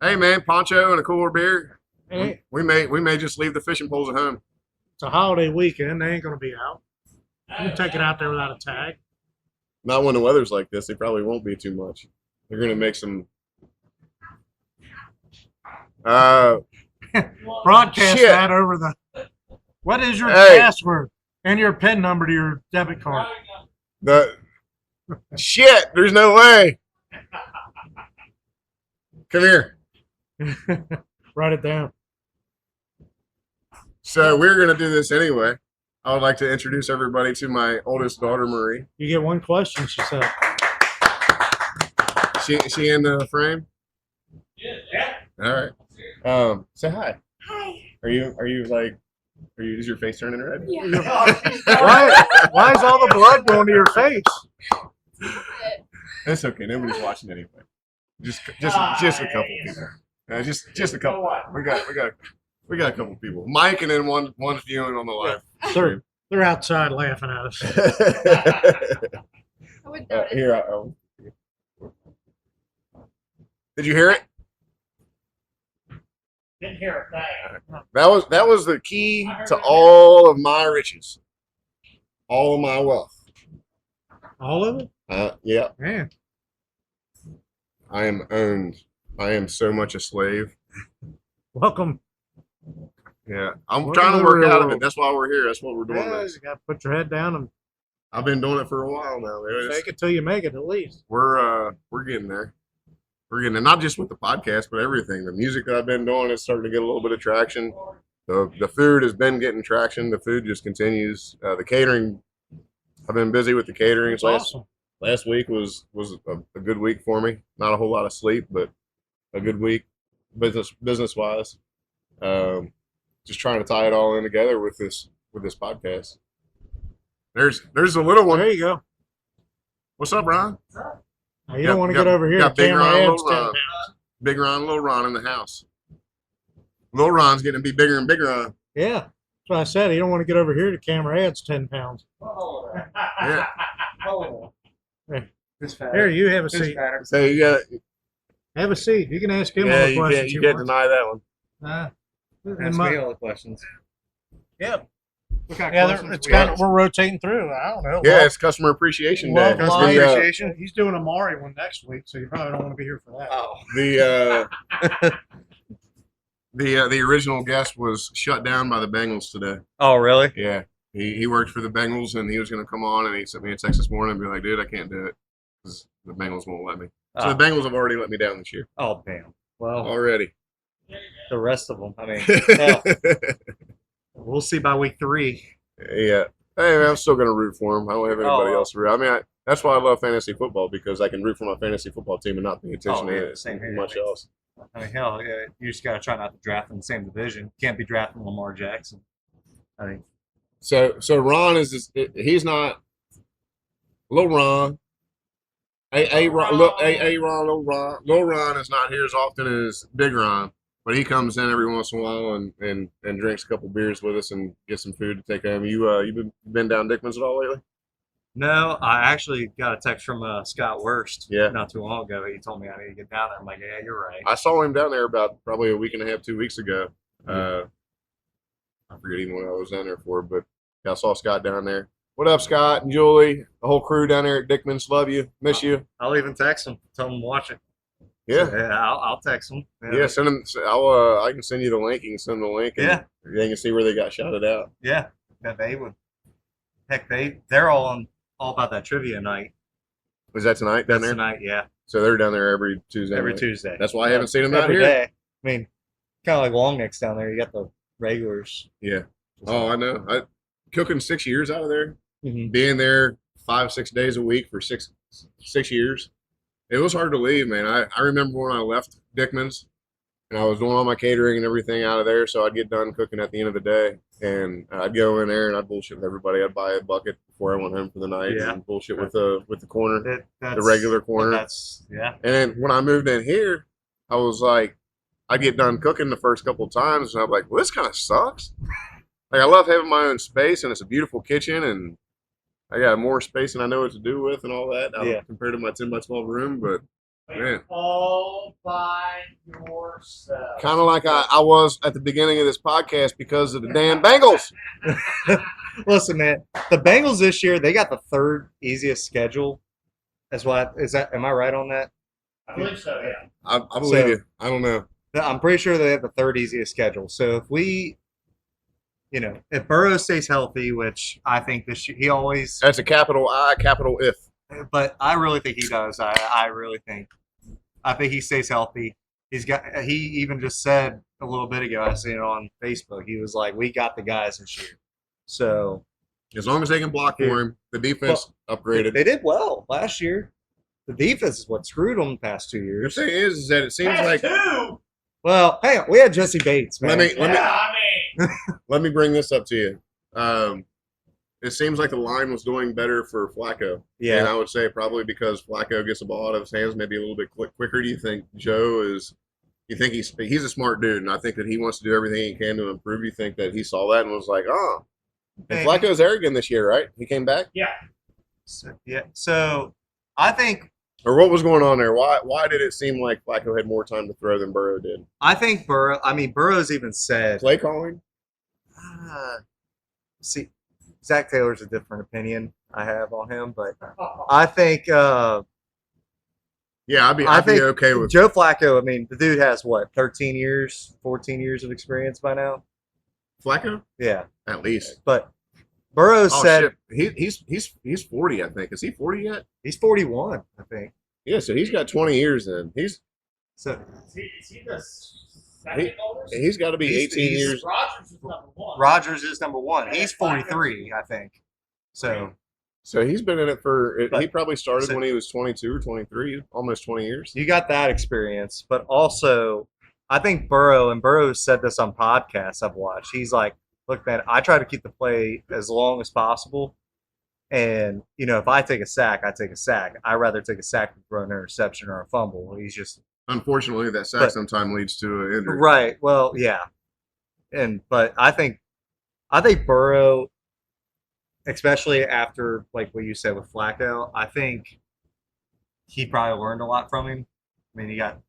Hey man, poncho and a cooler beer. Hey, We may just leave the fishing poles at home. it's a holiday weekend. They ain't going to be out. You can take it out there without a tag. Not when the weather's like this. They probably won't be too much. They're going to make some. Broadcast Shit. that over the. What is your Hey. password and your PIN number to your debit card? The shit. There's no way. Come here. Write it down. So we're going to do this anyway. I would like to introduce everybody to my oldest daughter, Marie. You get one question, she said. She in the frame? Yeah. All right. Say hi. Hi. Is your face turning red? Yeah. Why is all the blood going to your face? That's okay. Nobody's watching anyway. Just a couple people. Just a couple. We got a couple people. Mike and then one viewing on the live. They're outside laughing at us. I would notice. Here, did you hear it? Didn't hear a thing. That was the key to all of my riches, all of my wealth. All of it? Yeah, Man, I am owned. I am so much a slave. welcome. Yeah, I'm Welcome trying to to the work real out of world. it. That's why we're here. That's what we're doing. Yeah, This. you got to put your head down and I've been doing it for a while now. fake it till you make it, at least. We're getting there. We're getting there. Not just with the podcast, but everything. The music that I've been doing is starting to get a little bit of traction. The food has been getting traction. The food just continues. The catering. I've been busy with the catering. It's awesome. Last week was a good week for me. Not a whole lot of sleep, but a good week business wise. Just trying to tie it all in together with this podcast. There's a little one. There you go. What's up, Ron? Now, you don't want to get over here. got The big camera Ron, adds little 10 Ron. pounds. Big Ron, little Ron in the house. Little Ron's getting to be bigger and bigger on. Yeah, that's what I said. You don't want to get over here. The camera adds 10 pounds. Yeah. Here, you have a seat. So you got Have a seat. You can ask him all yeah, the questions you you can't want. deny that one. Nah. It Ask might- me all the questions. Yeah. What kind of yeah, questions it's we kind of ask? we're rotating through. I don't know. Yeah, it's Customer Appreciation Day. Love Customer Life. appreciation. He's doing a Mari one next week, so you probably don't want to be here for that. Oh. The original guest was shut down by the Bengals today. Oh, really? Yeah, he worked for the Bengals and he was going to come on and he sent me a text this morning and be like, dude, I can't do it because the Bengals won't let me. So Oh. the Bengals have already let me down this year. Oh, damn. Well, Already. the rest of them. I mean, hell, we'll see by week 3. Yeah. Hey, man, I'm still going to root for him. I don't have anybody Oh. else to root. I mean, that's why I love fantasy football because I can root for my fantasy football team and not pay attention Oh, yeah, to same here. much else. I mean, hell, yeah, you just got to try not to draft in the same division. Can't be drafting Lamar Jackson. I mean, So Ron he's not Lil Ron. Lil Ron is not here as often as Big Ron, but he comes in every once in a while and drinks a couple beers with us and gets some food to take home. You been down Dickman's at all lately? no, I actually got a text from Scott Worst Yeah. not too long ago. He told me I need to get down there. I'm like, yeah, you're right. I saw him down there about probably a week and a half, 2 weeks ago. I forget even what I was down there for, but I saw Scott down there. What up, Scott and Julie? The whole crew down there at Dickman's. Love you. Miss you. I'll even text him, tell him to watch it. Yeah. So, yeah, I'll text him. Yeah, send them. I can send you the link. You can send them the link. And Yeah. they can see where they got shouted out. Yeah, that they would. Heck, they're all about that trivia night. Was that tonight down That's there? tonight, yeah, So they're down there every Tuesday. every night. Tuesday. That's why I haven't seen them out Every here. day. I mean, kind of like Long Neck's down there. You got the regulars. Yeah. Oh, I know. Cooking 6 years out of there, Mhm. being there 5-6 days a week for six years. It was hard to leave, man. I remember when I left Dickman's and I was doing all my catering and everything out of there. So I'd get done cooking at the end of the day and I'd go in there and I'd bullshit with everybody. I'd buy a bucket before I went home for the night Yeah. and bullshit with the corner, That's, the regular corner. That's yeah. And then when I moved in here, I was like, I'd get done cooking the first couple of times, and I'm like, well, this kind of sucks. Like, I love having my own space, and it's a beautiful kitchen, and I got more space than I know what to do with and all that Yeah. compared to my 10 by 12 room. But, man, All by yourself. kind of like I was at the beginning of this podcast because of the damn Bengals. Listen, man, the Bengals this year, they got the 3rd easiest schedule. That's what is that? Am I right on that? I believe so, yeah. I believe So- you. I don't know. I'm pretty sure they have the 3rd easiest schedule. So if we, if Burrow stays healthy, which I think this year, he always, That's a capital I, capital if. but I really think he does. I really think he stays healthy. He even just said a little bit ago, I seen it on Facebook. He was like, we got the guys this year. So As long as they can block for him, the defense upgraded. they did well last year. The defense is what screwed them the past 2 The years. thing is that it seems That's like two. Well, hang on, we had Jesse Bates, man. Let me- I mean, let me bring this up to you. It seems like the line was doing better for Flacco. And Yeah, I would say probably because Flacco gets the ball out of his hands maybe a little bit quicker. Do you think Joe is? You think he's a smart dude, and I think that he wants to do everything he can to improve. You think that he saw that and was like, oh. And Maybe. Flacco's there again this year, right? He came back, So I think or what was going on there? Why did it seem like Flacco had more time to throw than Burrow did? Burrow. I mean, Burrow's even said. Play calling? See, Zach Taylor's a different opinion I have on him, but I think Yeah, I'd be think okay with. Joe Flacco. I mean, the dude has what, 13 years, 14 years of experience by now. Flacco, Yeah, at least. but Burrow Oh said shit, he's 40, I think. Is he 40 yet? he's 41. I think Yeah, so he's got 20 years then. so. is he the second oldest? He's got to be He's- 18 he's- years. Rogers is number one. Rogers is number 1. He's 43, I think. So So he's been in it for. But- He probably started so- when he was 22 or 23, almost 20 years. you got that experience, but also I think Burrow said this on podcasts I've watched. He's like, look, man, I try to keep the play as long as possible. And, if I take a sack, I take a sack. I'd rather take a sack than throw an interception or a fumble. He's just Unfortunately, that sack But- sometimes leads to an injury. right. Well, yeah. But I think Burrow, especially after like what you said with Flacco, I think he probably learned a lot from him. I mean, you got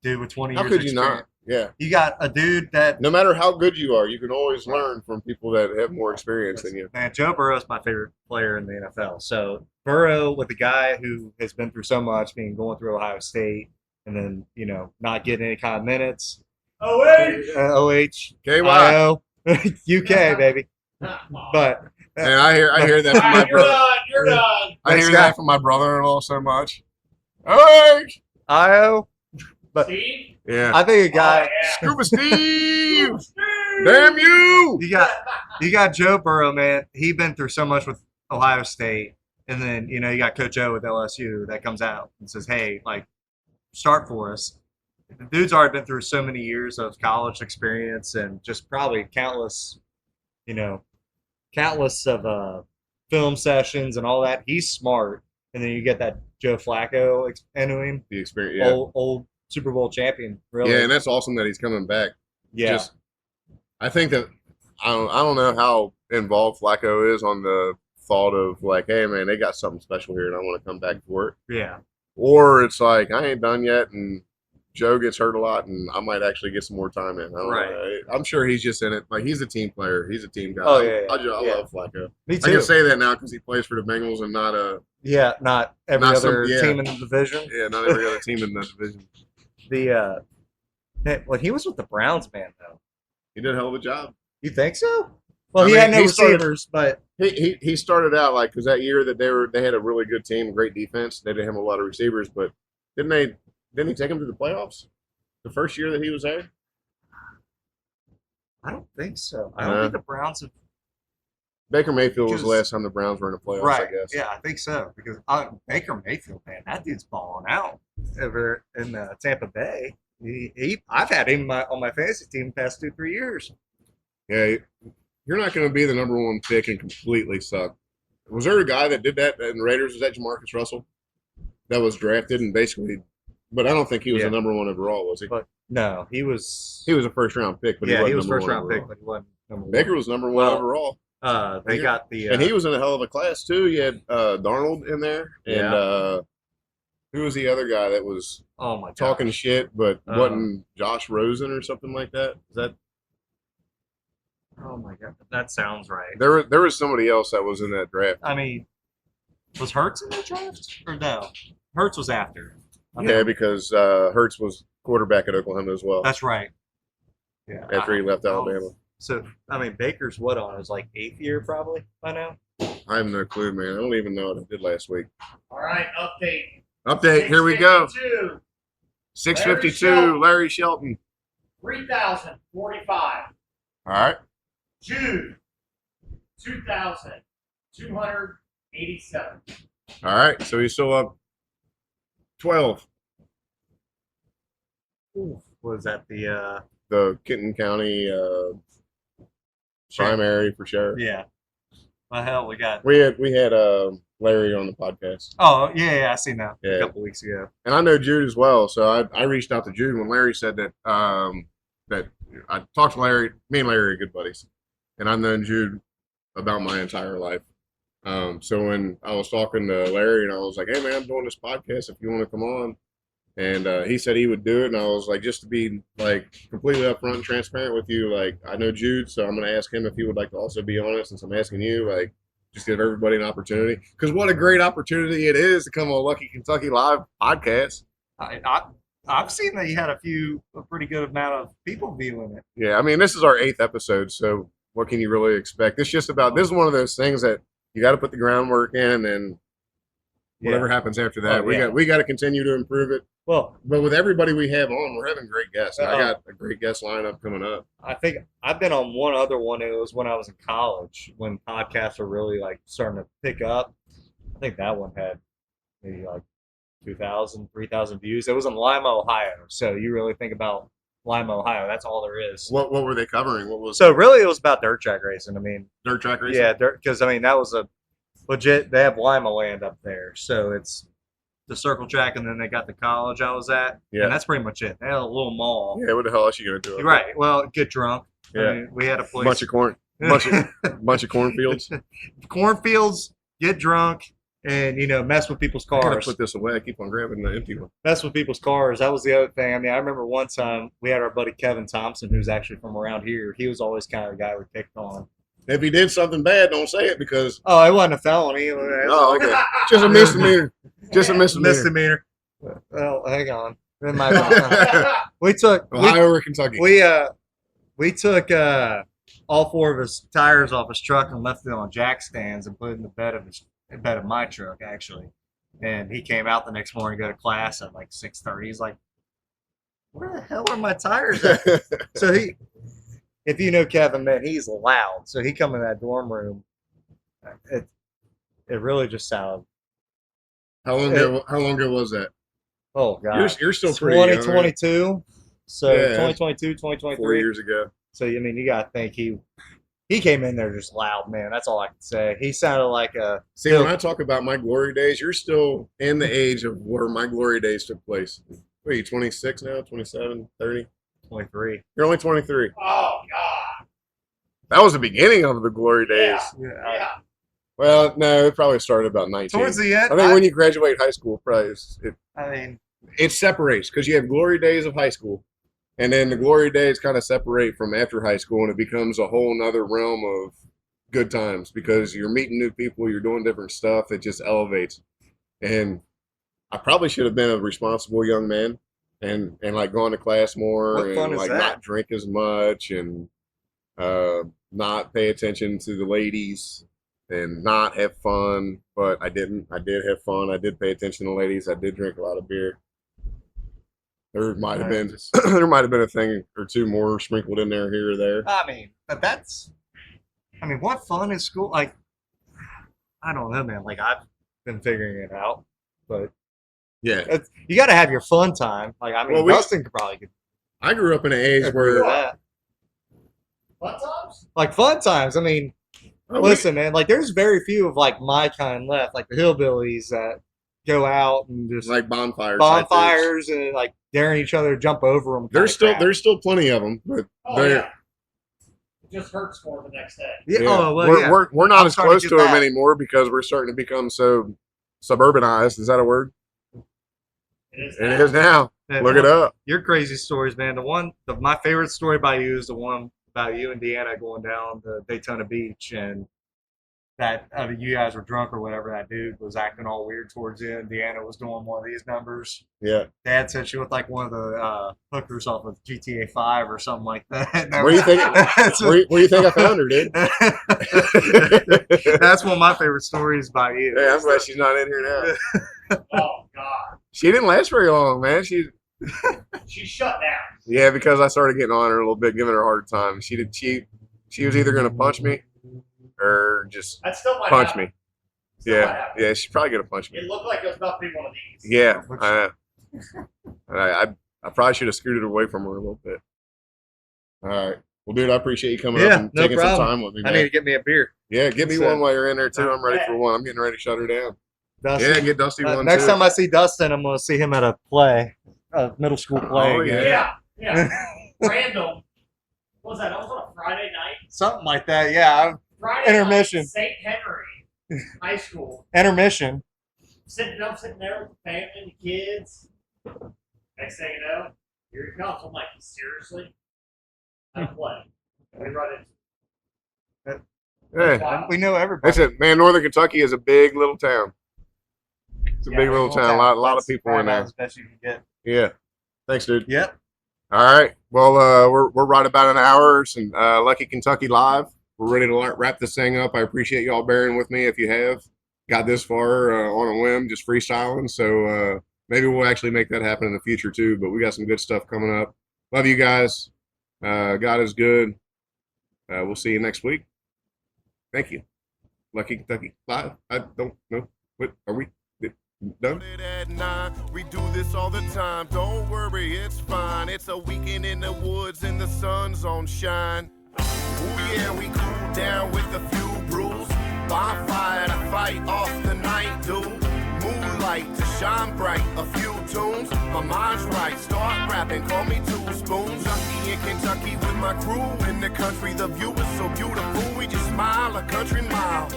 dude with 20 How years could you experience. not? Yeah. You got a dude that No matter how good you are, you can always learn from people that have more experience than you. man, Joe Burrow is my favorite player in the NFL. So Burrow with a guy who has been through so much, being going through Ohio State, and then not getting any kind of minutes. OH, KY. IO, UK baby. But And I hear that from my You're brother. done. You're done. I hear Next guy. that from my brother-in-law so much. Hey, IO, but Steve? yeah. I think a guy. Oh, yeah. Scuba Steve. Steve! Damn you. You got Joe Burrow, man. He been through so much with Ohio State, and then you got Coach O with LSU that comes out and says, "Hey, like, start for us." The dude's already been through so many years of college experience and just probably countless of film sessions and all that. He's smart, and then you get that Joe Flacco into him, The experience. Yeah. old Super Bowl champion. Really, Yeah, and that's awesome that he's coming back. yeah. Just, I think that I don't know how involved Flacco is on the thought of like, hey man, they got something special here, and I want to come back for it. Yeah. Or it's like I ain't done yet, and Joe gets hurt a lot, and I might actually get some more time in. I don't Right. know. I'm sure he's just in it. Like he's a team player. He's a team guy. Oh, yeah, I yeah. love Flacco. Me I too. can say that now because he plays for the Bengals and not Not every Not other some- yeah. team in the division. not every other team in the division. He was with the Browns, man. Though He did a hell of a job. you think so? Well, I he mean, had no he started- receivers, but He started out like because that year that they had a really good team, great defense. They didn't have a lot of receivers, but didn't he take them to the playoffs the first year that he was there? I don't think so. I don't think the Browns have. Baker Mayfield was the Because- last time the Browns were in the playoffs, Right? I guess. Yeah, I think so because Baker Mayfield, man, that dude's balling out over in Tampa Bay. I've had him on my fantasy team the past 2-3 years. Yeah, you're not going to be the number one pick and completely suck. Was there a guy that did that in the Raiders? Was that Jamarcus Russell? That was drafted and basically, but I don't think he was Yeah. the number one overall, was he? But no, he was. He was a first round pick, but yeah, he he was wasn't first number round one pick, overall. but he wasn't number one. Baker was number one Well, overall. They Yeah. got the. And he was in a hell of a class too. You had Darnold in there, and Yeah. who was the other guy that was Oh my god. talking shit, but Uh, wasn't Josh Rosen or something like that? Is that Oh my god, that sounds right. there was somebody else that was in that draft? I mean, was Hurts in that draft or no? Hurts was after. I Yeah, think- because Hurts was quarterback at Oklahoma as well that's right. Yeah. after he left Alabama. So I mean, Baker's what on his like 8th year probably by now. I have no clue, man. I don't even know what I did last week. All right, update. Update. Here we go. 652, 652. Larry Shelton. 3,045. All right. Jude, 2,287. All right. So he's still up 12. Was that the The Kenton County primary for sheriff. yeah? Well, hell, we got. We had Larry on the podcast, Oh yeah, I seen that Yeah. a couple weeks ago. and I know Jude as well. So I reached out to Jude when Larry said that that I talked to Larry. Me and Larry are good buddies, and I've known Jude about my entire life. So when I was talking to Larry and I was like, "Hey man, I'm doing this podcast. If you want to come on," and he said he would do it, and I was like, just to be like completely upfront and transparent with you, like I know Jude, so I'm going to ask him if he would like to also be on it. Since I'm asking you, like, just give everybody an opportunity, because what a great opportunity it is to come on Lucky Kentucky Live podcast. I've seen that you had a pretty good amount of people viewing it. Yeah, I mean, this is our 8th episode, so what can you really expect? This is one of those things that you got to put the groundwork in, and whatever happens after that, we got to continue to improve it. Well, But with everybody we have on, we're having great guests. And I Uh-oh. got a great guest lineup coming up. I think I've been on one other one. It was when I was in college when podcasts were really like starting to pick up. I think that one had maybe like 2,000, 3,000 views. It was in Lima, Ohio. So you really think about Lima, Ohio. That's all there is. What were they covering? What was So really, it was about dirt track racing. I mean, dirt track racing? yeah, because I mean that was a legit. They have Lima land up there, so it's the circle track, and then they got the college I was at, Yeah. and that's pretty much it. They had a little mall. Yeah, what the hell else you gonna do? You're right. Well, get drunk. Yeah. I mean, we had a place. Bunch of cornfields. cornfields, get drunk, and mess with people's I gotta cars. put this away. I keep on grabbing the empty one. Mess with people's cars. That was the other thing. I mean, I remember one time we had our buddy Kevin Thompson, who's actually from around here. He was always kind of the guy we picked on. If he did something bad, don't say it because Oh, it wasn't a felony. oh, okay, just a misdemeanor. Just a misdemeanor. Misdemeanor. Well, hang on. It might not. We took Ohio or Kentucky? we took all 4 of his tires off his truck and left it on jack stands and put it in the bed of my truck actually. And he came out the next morning to go to class at like 6:30. He's like, "Where the hell are my tires at?" So if you know Kevin, man, he's loud. So he come in that dorm room. It really just sounded. How long ago was that? Oh God, You're still pretty young, right? 2022. So Yeah. 2022, 2023. 4 years ago. So I mean, you gotta think he came in there just loud, man. That's all I can say. He sounded like a. See, when I talk about my glory days, you're still in the age of where my glory days took place. What are you, 26 now? 27, 30? 23. You're only 23. Oh God. That was the beginning of the glory days. Yeah. Well, no, it probably started about 19. Towards the end, I think when you graduate high school, probably it separates because you have glory days of high school, and then the glory days kind of separate from after high school, and it becomes a whole nother realm of good times because you're meeting new people, you're doing different stuff. It just elevates. And I probably should have been a responsible young man and like going to class more What fun and is like that? not drink as much and not pay attention to the ladies and not have fun. But I didn't. I did have fun. I did pay attention to ladies. I did drink a lot of beer. There might have been a thing or two more sprinkled in there here or there. I mean, but what fun is school? Like, I don't know, man. Like, I've been figuring it out, but Yeah, you got to have your fun time. Like, I mean, Well, Dustin could probably I grew up in an age agree with where that. What times? Like fun times. I mean, listen, man. Like, there's very few of like my kind left, like the hillbillies that go out and just like bonfires and like daring each other to jump over them. There's still plenty of them, but Oh they're yeah. It just hurts more the next day. Yeah. yeah. Oh, well, we're, yeah. we're not I'm as starting close to to get them that. anymore because we're starting to become so suburbanized. Is that a word? It is. It is now. Yeah, Look it up. Your crazy stories, man. My favorite story about you is the one about you and Deanna going down to Daytona Beach and that you guys were drunk or whatever. That dude was acting all weird towards you, and Deanna was doing one of these numbers. Yeah. Dad said she looked like one of the hookers off of GTA 5 or something like that. Where do you think? Where do you think I found her, dude? That's one of my favorite stories about you. Yeah, I'm glad she's not in here now. Oh God. She didn't last very long, man. She shut down. Yeah, because I started getting on her a little bit, giving her a hard time. She was either gonna punch me or just That still might punch happen. me. Still might Yeah, happen. yeah, she's probably gonna punch me. It looked like it was about to be one of these. Yeah, I probably should have scooted away from her a little bit. All right, well, dude, I appreciate you coming Yeah, up and no taking some problem. time with me, I man. need to get me a beer. Yeah, give me So- one while you're in there too. I'm ready for one. I'm getting ready to shut her down. Dusty. Yeah, get Dusty one Next too. time I see Dustin, I'm going to see him at a play, a middle school play Oh, again. Yeah. Random. What was that? That was on a Friday night. Something like that, yeah. Friday Intermission. Night, St. Henry High School. Intermission. Sitting there with the family and the kids. Next thing you know, here he comes. I'm like, seriously? I play. And we run into Hey, Wow. We know everybody. that's it, man. Northern Kentucky is a big little town. It's a Yeah, big little town. A lot of people in there. As best you can get. Yeah. Thanks, dude. Yep. All right. Well, we're right about an hour. And Lucky Kentucky Live. We're ready to wrap this thing up. I appreciate y'all bearing with me if you have got this far on a whim, just freestyling. So maybe we'll actually make that happen in the future too. But we got some good stuff coming up. Love you guys. God is good. We'll see you next week. Thank you. Lucky Kentucky Live. I don't know. What are we done? At 9, we do this all the time. Don't worry, it's fine. It's a weekend in the woods and the sun's on shine. Oh yeah, we cool down with a few brews. Bonfire to fight off the night, dude. Moonlight to shine bright, a few tunes. My mind's right, start rapping, call me 2 spoons. Lucky in Kentucky with my crew in the country. The view is so beautiful, we just smile a country mile.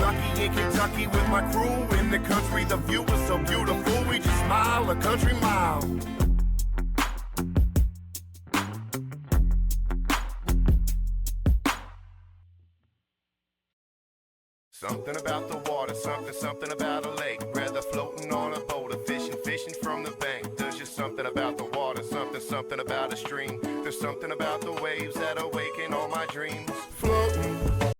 Rocky in Kentucky with my crew in the country. The view was so beautiful, we just smile a country mile. Something about the water, something about a lake. Rather floating on a boat or fishing from the bank. There's just something about the water, something about a stream. There's something about the waves that awaken all my dreams. Flow